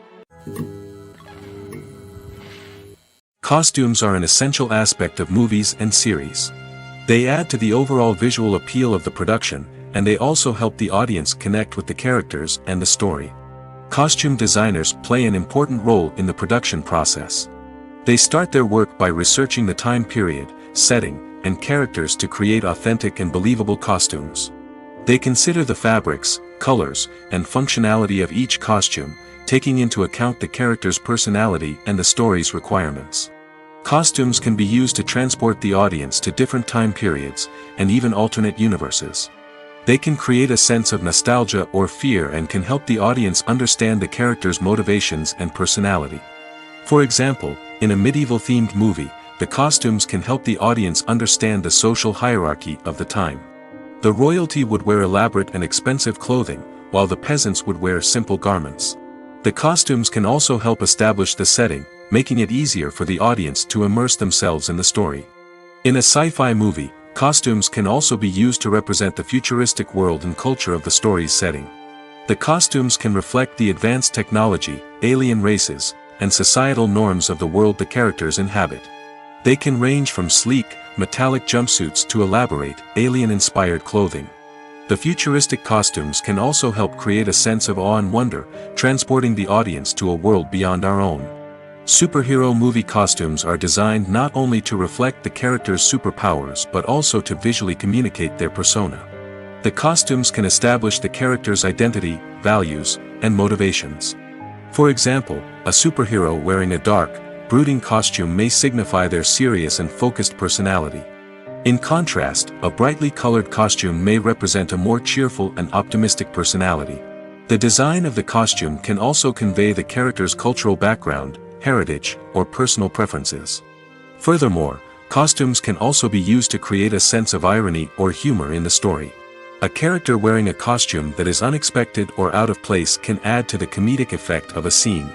Costumes are an essential aspect of movies and series. They add to the overall visual appeal of the production, and they also help the audience connect with the characters and the story. Costume designers play an important role in the production process. They start their work by researching the time period, setting, and characters to create authentic and believable costumes. They consider the fabrics, colors, and functionality of each costume, taking into account the character's personality and the story's requirements. Costumes can be used to transport the audience to different time periods, and even alternate universes. They can create a sense of nostalgia or fear and can help the audience understand the character's motivations and personality. For example, in a medieval-themed movie, the costumes can help the audience understand the social hierarchy of the time. The royalty would wear elaborate and expensive clothing, while the peasants would wear simple garments. The costumes can also help establish the setting, making it easier for the audience to immerse themselves in the story. In a sci-fi movie, costumes can also be used to represent the futuristic world and culture of the story's setting. The costumes can reflect the advanced technology, alien races, and societal norms of the world the characters inhabit. They can range from sleek, metallic jumpsuits to elaborate, alien-inspired clothing. The futuristic costumes can also help create a sense of awe and wonder, transporting the audience to a world beyond our own. Superhero movie costumes are designed not only to reflect the character's superpowers but also to visually communicate their persona. The costumes can establish the character's identity, values, and motivations. For example, a superhero wearing a dark, brooding costume may signify their serious and focused personality. In contrast, a brightly colored costume may represent a more cheerful and optimistic personality. The design of the costume can also convey the character's cultural background, heritage, or personal preferences. Furthermore, costumes can also be used to create a sense of irony or humor in the story. A character wearing a costume that is unexpected or out of place can add to the comedic effect of a scene.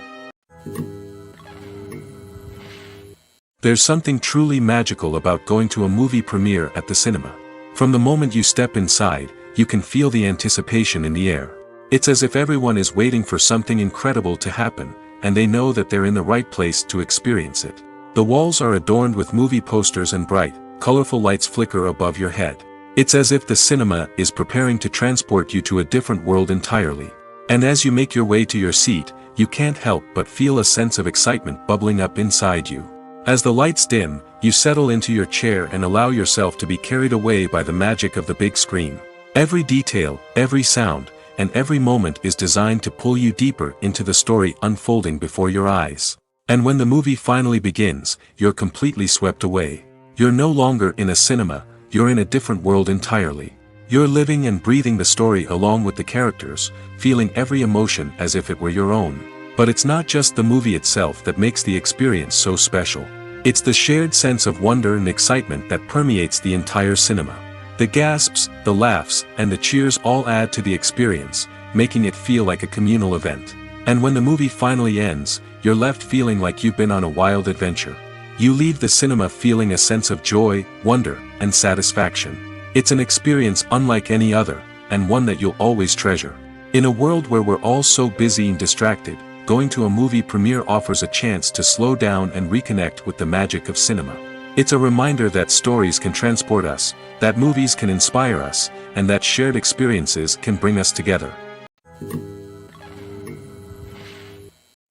There's something truly magical about going to a movie premiere at the cinema. From the moment you step inside, you can feel the anticipation in the air. It's as if everyone is waiting for something incredible to happen, and they know that they're in the right place to experience it. The walls are adorned with movie posters and bright, colorful lights flicker above your head. It's as if the cinema is preparing to transport you to a different world entirely. And as you make your way to your seat, you can't help but feel a sense of excitement bubbling up inside you. As the lights dim, you settle into your chair and allow yourself to be carried away by the magic of the big screen. Every detail, every sound, and every moment is designed to pull you deeper into the story unfolding before your eyes. And when the movie finally begins, you're completely swept away. You're no longer in a cinema, you're in a different world entirely. You're living and breathing the story along with the characters, feeling every emotion as if it were your own. But it's not just the movie itself that makes the experience so special. It's the shared sense of wonder and excitement that permeates the entire cinema. The gasps, the laughs, and the cheers all add to the experience, making it feel like a communal event. And when the movie finally ends, you're left feeling like you've been on a wild adventure. You leave the cinema feeling a sense of joy, wonder, and satisfaction. It's an experience unlike any other, and one that you'll always treasure. In a world where we're all so busy and distracted, going to a movie premiere offers a chance to slow down and reconnect with the magic of cinema. It's a reminder that stories can transport us, that movies can inspire us, and that shared experiences can bring us together.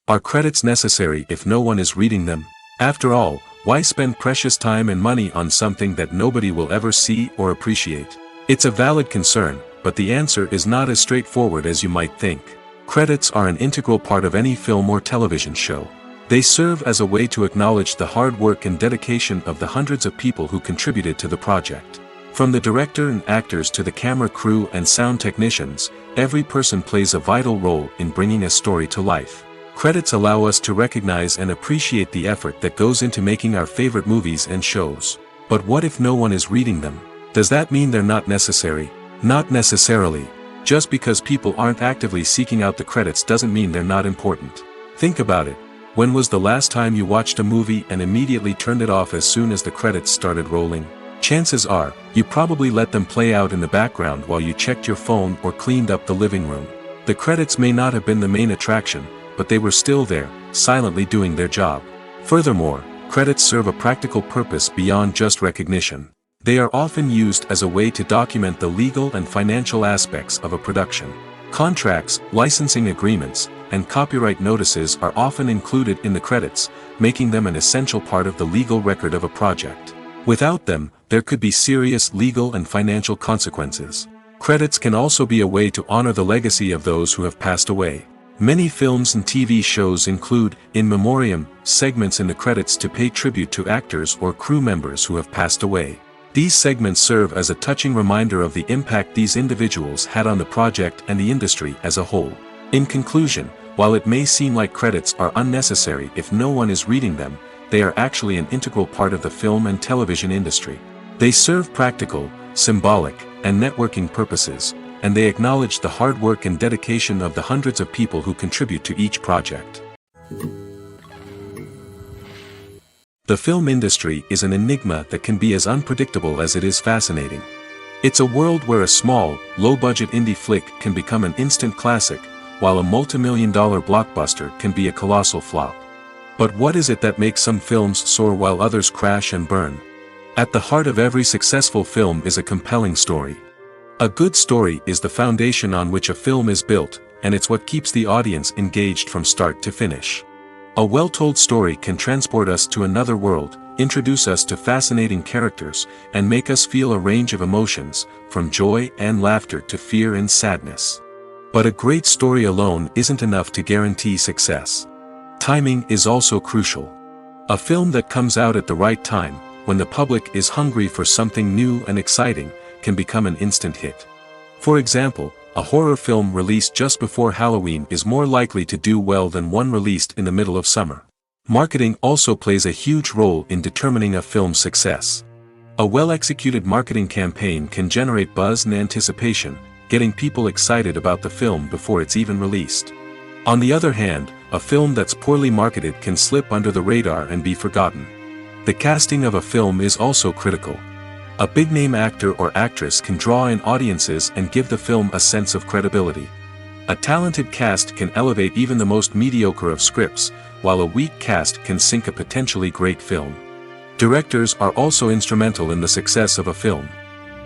Are credits necessary if no one is reading them? After all, why spend precious time and money on something that nobody will ever see or appreciate? It's a valid concern, but the answer is not as straightforward as you might think. Credits are an integral part of any film or television show. They serve as a way to acknowledge the hard work and dedication of the hundreds of people who contributed to the project. From the director and actors to the camera crew and sound technicians, every person plays a vital role in bringing a story to life. Credits allow us to recognize and appreciate the effort that goes into making our favorite movies and shows. But what if no one is reading them? Does that mean they're not necessary? Not necessarily. Just because people aren't actively seeking out the credits doesn't mean they're not important. Think about it. When was the last time you watched a movie and immediately turned it off as soon as the credits started rolling? Chances are, you probably let them play out in the background while you checked your phone or cleaned up the living room. The credits may not have been the main attraction, but they were still there, silently doing their job. Furthermore, credits serve a practical purpose beyond just recognition. They are often used as a way to document the legal and financial aspects of a production. Contracts, licensing agreements, and copyright notices are often included in the credits, making them an essential part of the legal record of a project. Without them, there could be serious legal and financial consequences. Credits can also be a way to honor the legacy of those who have passed away. Many films and TV shows include, in memoriam, segments in the credits to pay tribute to actors or crew members who have passed away. These segments serve as a touching reminder of the impact these individuals had on the project and the industry as a whole. In conclusion, while it may seem like credits are unnecessary if no one is reading them, they are actually an integral part of the film and television industry. They serve practical, symbolic, and networking purposes, and they acknowledge the hard work and dedication of the hundreds of people who contribute to each project. The film industry is an enigma that can be as unpredictable as it is fascinating. It's a world where a small, low-budget indie flick can become an instant classic, while a multi-million-dollar blockbuster can be a colossal flop. But what is it that makes some films soar while others crash and burn? At the heart of every successful film is a compelling story. A good story is the foundation on which a film is built, and it's what keeps the audience engaged from start to finish. A well-told story can transport us to another world, introduce us to fascinating characters, and make us feel a range of emotions, from joy and laughter to fear and sadness. But a great story alone isn't enough to guarantee success. Timing is also crucial. A film that comes out at the right time, when the public is hungry for something new and exciting, can become an instant hit. For example, a horror film released just before Halloween is more likely to do well than one released in the middle of summer. Marketing also plays a huge role in determining a film's success. A well-executed marketing campaign can generate buzz and anticipation, getting people excited about the film before it's even released. On the other hand, a film that's poorly marketed can slip under the radar and be forgotten. The casting of a film is also critical. A big-name actor or actress can draw in audiences and give the film a sense of credibility. A talented cast can elevate even the most mediocre of scripts, while a weak cast can sink a potentially great film. Directors are also instrumental in the success of a film.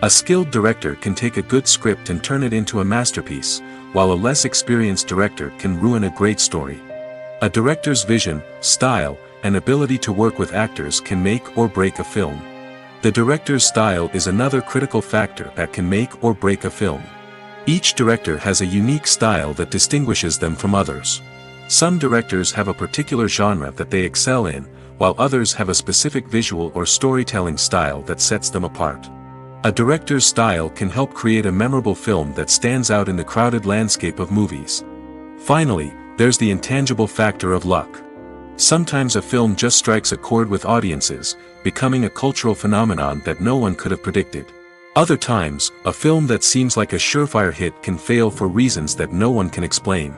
A skilled director can take a good script and turn it into a masterpiece, while a less experienced director can ruin a great story. A director's vision, style, and ability to work with actors can make or break a film. The director's style is another critical factor that can make or break a film. Each director has a unique style that distinguishes them from others. Some directors have a particular genre that they excel in, while others have a specific visual or storytelling style that sets them apart. A director's style can help create a memorable film that stands out in the crowded landscape of movies. Finally, there's the intangible factor of luck. Sometimes a film just strikes a chord with audiences, becoming a cultural phenomenon that no one could have predicted. Other times, a film that seems like a surefire hit can fail for reasons that no one can explain.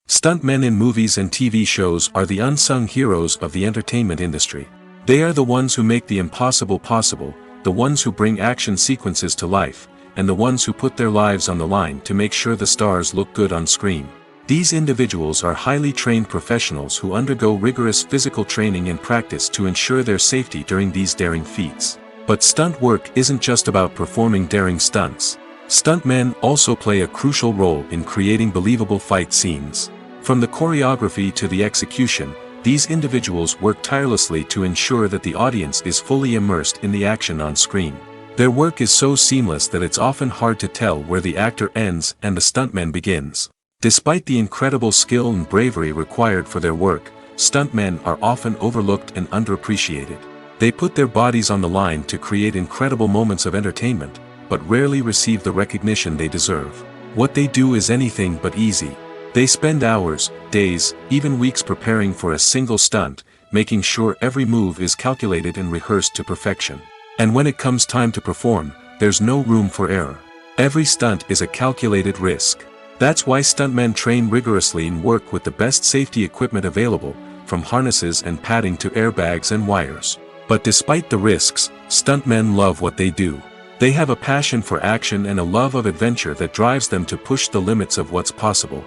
Stuntmen in movies and TV shows are the unsung heroes of the entertainment industry. They are the ones who make the impossible possible, the ones who bring action sequences to life, and the ones who put their lives on the line to make sure the stars look good on screen. These individuals are highly trained professionals who undergo rigorous physical training and practice to ensure their safety during these daring feats. But stunt work isn't just about performing daring stunts. Stuntmen also play a crucial role in creating believable fight scenes. From the choreography to the execution, these individuals work tirelessly to ensure that the audience is fully immersed in the action on screen. Their work is so seamless that it's often hard to tell where the actor ends and the stuntman begins. Despite the incredible skill and bravery required for their work, stuntmen are often overlooked and underappreciated. They put their bodies on the line to create incredible moments of entertainment, but rarely receive the recognition they deserve. What they do is anything but easy. They spend hours, days, even weeks preparing for a single stunt, making sure every move is calculated and rehearsed to perfection. And when it comes time to perform, there's no room for error. Every stunt is a calculated risk. That's why stuntmen train rigorously and work with the best safety equipment available, from harnesses and padding to airbags and wires. But despite the risks, stuntmen love what they do. They have a passion for action and a love of adventure that drives them to push the limits of what's possible.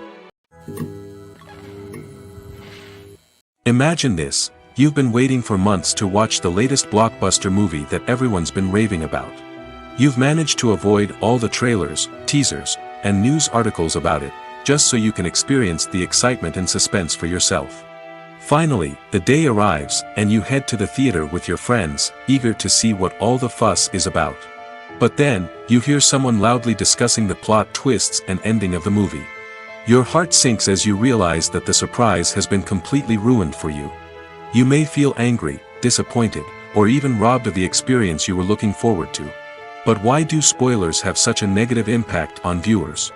Imagine this: you've been waiting for months to watch the latest blockbuster movie that everyone's been raving about. You've managed to avoid all the trailers, teasers, and news articles about it, just so you can experience the excitement and suspense for yourself. Finally, the day arrives, and you head to the theater with your friends, eager to see what all the fuss is about. But then, you hear someone loudly discussing the plot twists and ending of the movie. Your heart sinks as you realize that the surprise has been completely ruined for you. You may feel angry, disappointed, or even robbed of the experience you were looking forward to. But why do spoilers have such a negative impact on viewers?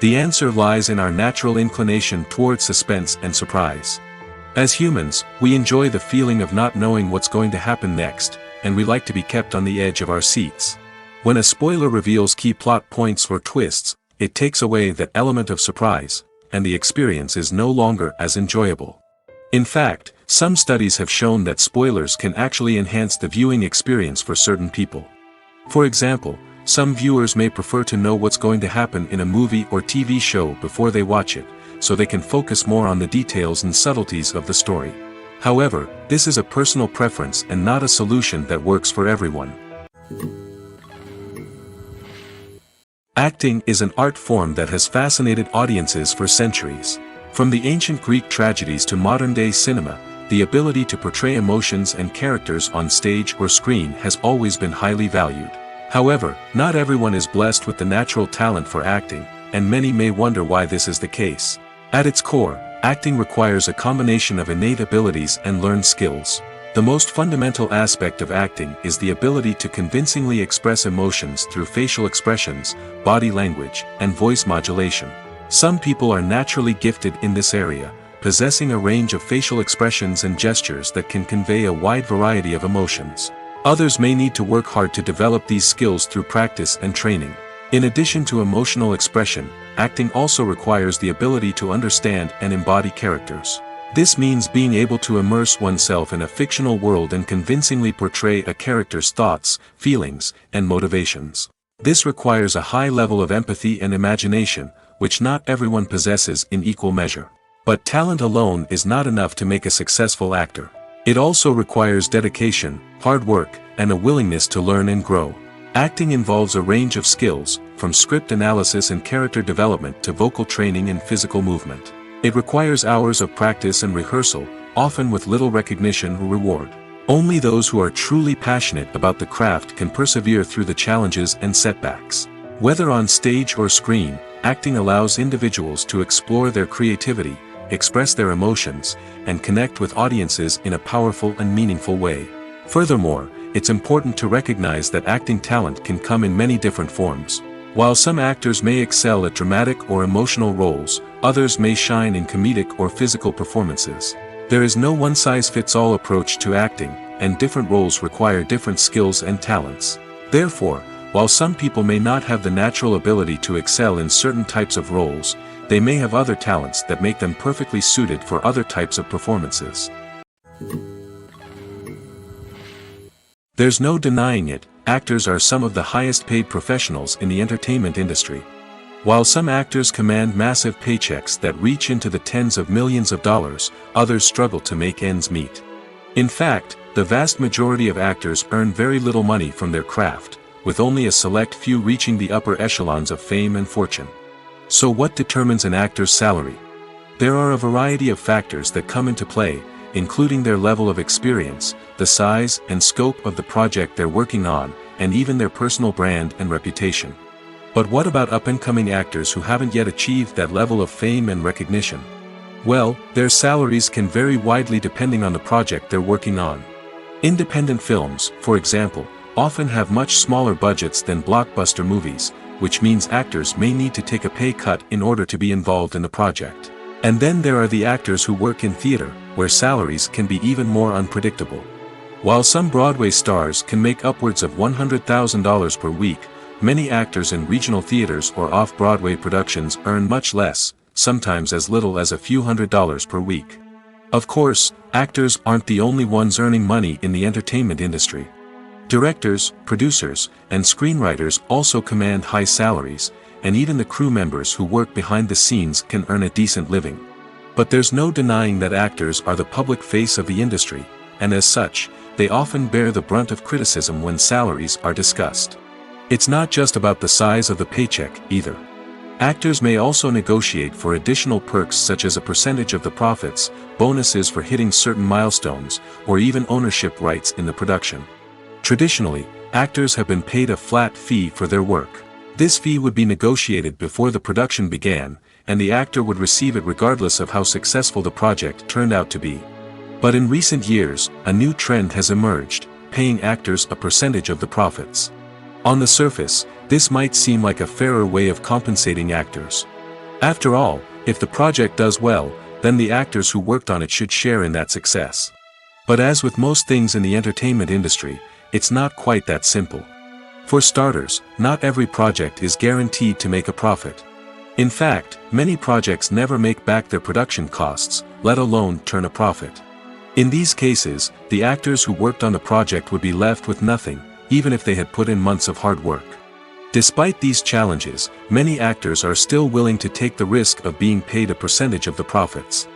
The answer lies in our natural inclination towards suspense and surprise. As humans, we enjoy the feeling of not knowing what's going to happen next, and we like to be kept on the edge of our seats. When a spoiler reveals key plot points or twists, it takes away that element of surprise, and the experience is no longer as enjoyable. In fact, some studies have shown that spoilers can actually enhance the viewing experience for certain people. For example, some viewers may prefer to know what's going to happen in a movie or TV show before they watch it, so they can focus more on the details and subtleties of the story. However, this is a personal preference and not a solution that works for everyone. Acting is an art form that has fascinated audiences for centuries. From the ancient Greek tragedies to modern-day cinema, the ability to portray emotions and characters on stage or screen has always been highly valued. However, not everyone is blessed with the natural talent for acting, and many may wonder why this is the case. At its core, acting requires a combination of innate abilities and learned skills. The most fundamental aspect of acting is the ability to convincingly express emotions through facial expressions, body language, and voice modulation. Some people are naturally gifted in this area, possessing a range of facial expressions and gestures that can convey a wide variety of emotions. Others may need to work hard to develop these skills through practice and training. In addition to emotional expression, acting also requires the ability to understand and embody characters. This means being able to immerse oneself in a fictional world and convincingly portray a character's thoughts, feelings, and motivations. This requires a high level of empathy and imagination, which not everyone possesses in equal measure. But talent alone is not enough to make a successful actor. It also requires dedication, hard work, and a willingness to learn and grow. Acting involves a range of skills, from script analysis and character development to vocal training and physical movement. It requires hours of practice and rehearsal, often with little recognition or reward. Only those who are truly passionate about the craft can persevere through the challenges and setbacks. Whether on stage or screen, acting allows individuals to explore their creativity, express their emotions, and connect with audiences in a powerful and meaningful way. Furthermore, it's important to recognize that acting talent can come in many different forms. While some actors may excel at dramatic or emotional roles, others may shine in comedic or physical performances. There is no one-size-fits-all approach to acting, and different roles require different skills and talents. Therefore, while some people may not have the natural ability to excel in certain types of roles, they may have other talents that make them perfectly suited for other types of performances. There's no denying it, actors are some of the highest paid professionals in the entertainment industry. While some actors command massive paychecks that reach into the tens of millions of dollars, others struggle to make ends meet. In fact, the vast majority of actors earn very little money from their craft, with only a select few reaching the upper echelons of fame and fortune. So what determines an actor's salary? There are a variety of factors that come into play, including their level of experience, the size and scope of the project they're working on, and even their personal brand and reputation. But what about up-and-coming actors who haven't yet achieved that level of fame and recognition? Well, their salaries can vary widely depending on the project they're working on. Independent films, for example, often have much smaller budgets than blockbuster movies, which means actors may need to take a pay cut in order to be involved in the project. And then there are the actors who work in theater, where salaries can be even more unpredictable. While some Broadway stars can make upwards of $100,000 per week, many actors in regional theaters or off-Broadway productions earn much less, sometimes as little as a few $100s per week. Of course, actors aren't the only ones earning money in the entertainment industry. Directors, producers, and screenwriters also command high salaries, and even the crew members who work behind the scenes can earn a decent living. But there's no denying that actors are the public face of the industry, and as such, they often bear the brunt of criticism when salaries are discussed. It's not just about the size of the paycheck, either. Actors may also negotiate for additional perks such as a percentage of the profits, bonuses for hitting certain milestones, or even ownership rights in the production. Traditionally, actors have been paid a flat fee for their work. This fee would be negotiated before the production began, and the actor would receive it regardless of how successful the project turned out to be. But in recent years, a new trend has emerged, paying actors a percentage of the profits. On the surface, this might seem like a fairer way of compensating actors. After all, if the project does well, then the actors who worked on it should share in that success. But as with most things in the entertainment industry, it's not quite that simple. For starters, not every project is guaranteed to make a profit. In fact, many projects never make back their production costs, let alone turn a profit. In these cases, the actors who worked on the project would be left with nothing, even if they had put in months of hard work. Despite these challenges, many actors are still willing to take the risk of being paid a percentage of the profits.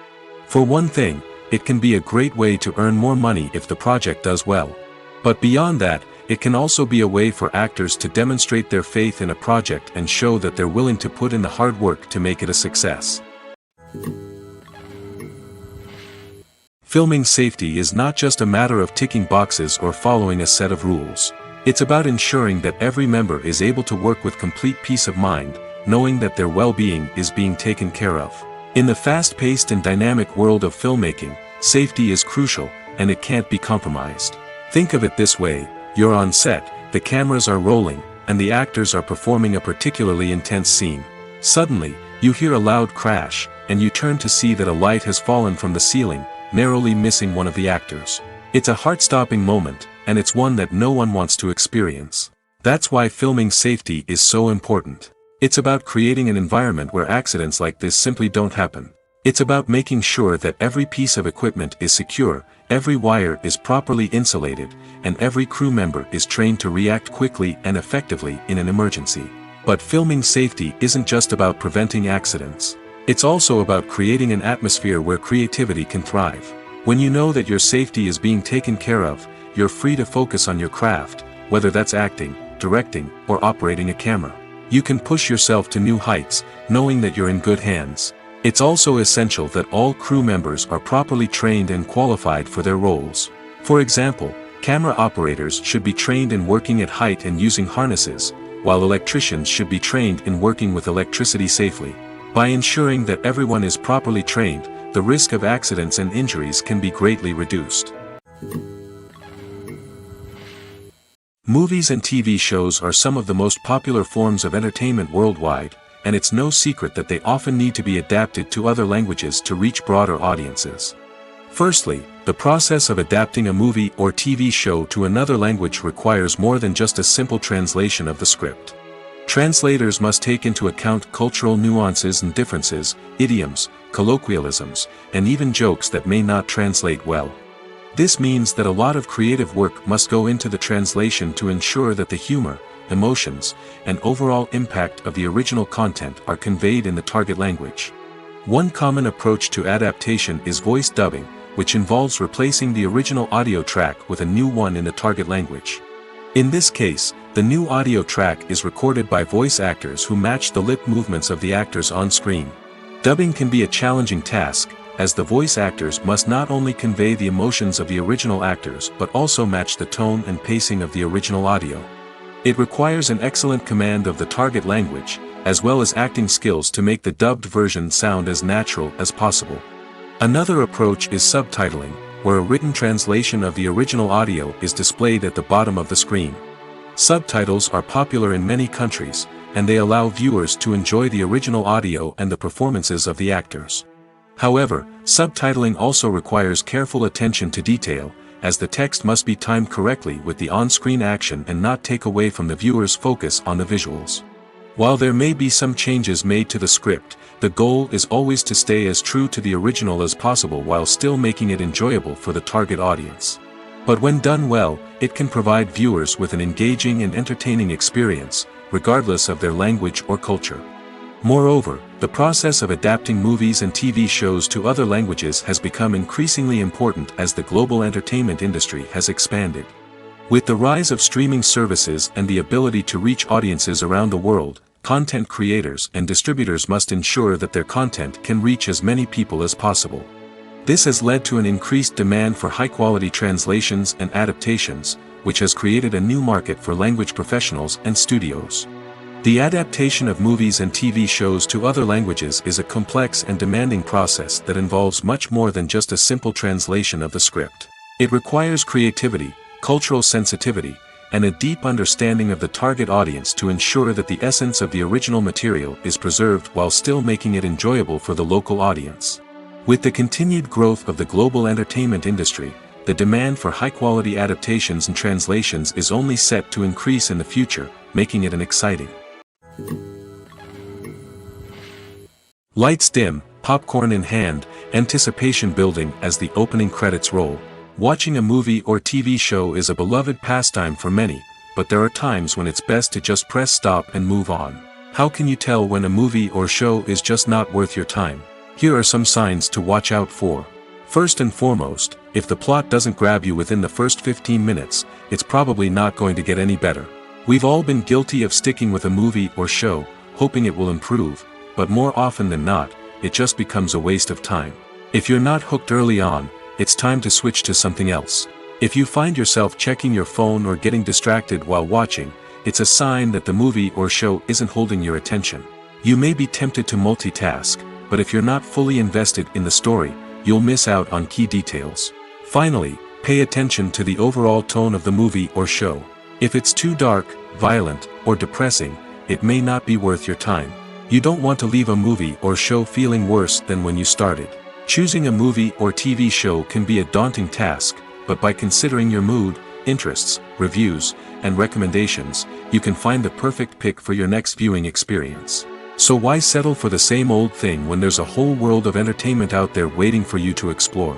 For one thing, it can be a great way to earn more money if the project does well. But beyond that, it can also be a way for actors to demonstrate their faith in a project and show that they're willing to put in the hard work to make it a success. Filming safety is not just a matter of ticking boxes or following a set of rules. It's about ensuring that every member is able to work with complete peace of mind, knowing that their well-being is being taken care of. In the fast-paced and dynamic world of filmmaking, safety is crucial, and it can't be compromised. Think of it this way: you're on set, the cameras are rolling, and the actors are performing a particularly intense scene. Suddenly, you hear a loud crash, and you turn to see that a light has fallen from the ceiling, narrowly missing one of the actors. It's a heart-stopping moment, and it's one that no one wants to experience. That's why filming safety is so important. It's about creating an environment where accidents like this simply don't happen. It's about making sure that every piece of equipment is secure, every wire is properly insulated, and every crew member is trained to react quickly and effectively in an emergency. But filming safety isn't just about preventing accidents. It's also about creating an atmosphere where creativity can thrive. When you know that your safety is being taken care of, you're free to focus on your craft, whether that's acting, directing, or operating a camera. You can push yourself to new heights, knowing that you're in good hands. It's also essential that all crew members are properly trained and qualified for their roles. For example, camera operators should be trained in working at height and using harnesses, while electricians should be trained in working with electricity safely. By ensuring that everyone is properly trained, the risk of accidents and injuries can be greatly reduced. Movies and TV shows are some of the most popular forms of entertainment worldwide, and it's no secret that they often need to be adapted to other languages to reach broader audiences. Firstly, the process of adapting a movie or TV show to another language requires more than just a simple translation of the script. Translators must take into account cultural nuances and differences, idioms, colloquialisms, and even jokes that may not translate well. This means that a lot of creative work must go into the translation to ensure that the humor, emotions, and overall impact of the original content are conveyed in the target language. One common approach to adaptation is voice dubbing, which involves replacing the original audio track with a new one in the target language. In this case, the new audio track is recorded by voice actors who match the lip movements of the actors on screen. Dubbing can be a challenging task, as the voice actors must not only convey the emotions of the original actors but also match the tone and pacing of the original audio. It requires an excellent command of the target language, as well as acting skills to make the dubbed version sound as natural as possible. Another approach is subtitling, where a written translation of the original audio is displayed at the bottom of the screen. Subtitles are popular in many countries, and they allow viewers to enjoy the original audio and the performances of the actors. However, subtitling also requires careful attention to detail, as the text must be timed correctly with the on-screen action and not take away from the viewer's focus on the visuals. While there may be some changes made to the script, the goal is always to stay as true to the original as possible while still making it enjoyable for the target audience. But when done well, it can provide viewers with an engaging and entertaining experience, regardless of their language or culture. Moreover, the process of adapting movies and TV shows to other languages has become increasingly important as the global entertainment industry has expanded. With the rise of streaming services and the ability to reach audiences around the world, content creators and distributors must ensure that their content can reach as many people as possible. This has led to an increased demand for high-quality translations and adaptations, which has created a new market for language professionals and studios. The adaptation of movies and TV shows to other languages is a complex and demanding process that involves much more than just a simple translation of the script. It requires creativity, cultural sensitivity, and a deep understanding of the target audience to ensure that the essence of the original material is preserved while still making it enjoyable for the local audience. With the continued growth of the global entertainment industry, the demand for high-quality adaptations and translations is only set to increase in the future, making it an exciting. Lights dim, popcorn in hand, anticipation building as the opening credits roll. Watching a movie or TV show is a beloved pastime for many, but there are times when it's best to just press stop and move on. How can you tell when a movie or show is just not worth your time? Here are some signs to watch out for. First and foremost, if the plot doesn't grab you within the first 15 minutes, it's probably not going to get any better. We've all been guilty of sticking with a movie or show, hoping it will improve, but more often than not, it just becomes a waste of time. If you're not hooked early on, it's time to switch to something else. If you find yourself checking your phone or getting distracted while watching, it's a sign that the movie or show isn't holding your attention. You may be tempted to multitask, but if you're not fully invested in the story, you'll miss out on key details. Finally, pay attention to the overall tone of the movie or show. If it's too dark, violent, or depressing, it may not be worth your time. You don't want to leave a movie or show feeling worse than when you started. Choosing a movie or TV show can be a daunting task, but by considering your mood, interests, reviews, and recommendations, you can find the perfect pick for your next viewing experience. So why settle for the same old thing when there's a whole world of entertainment out there waiting for you to explore?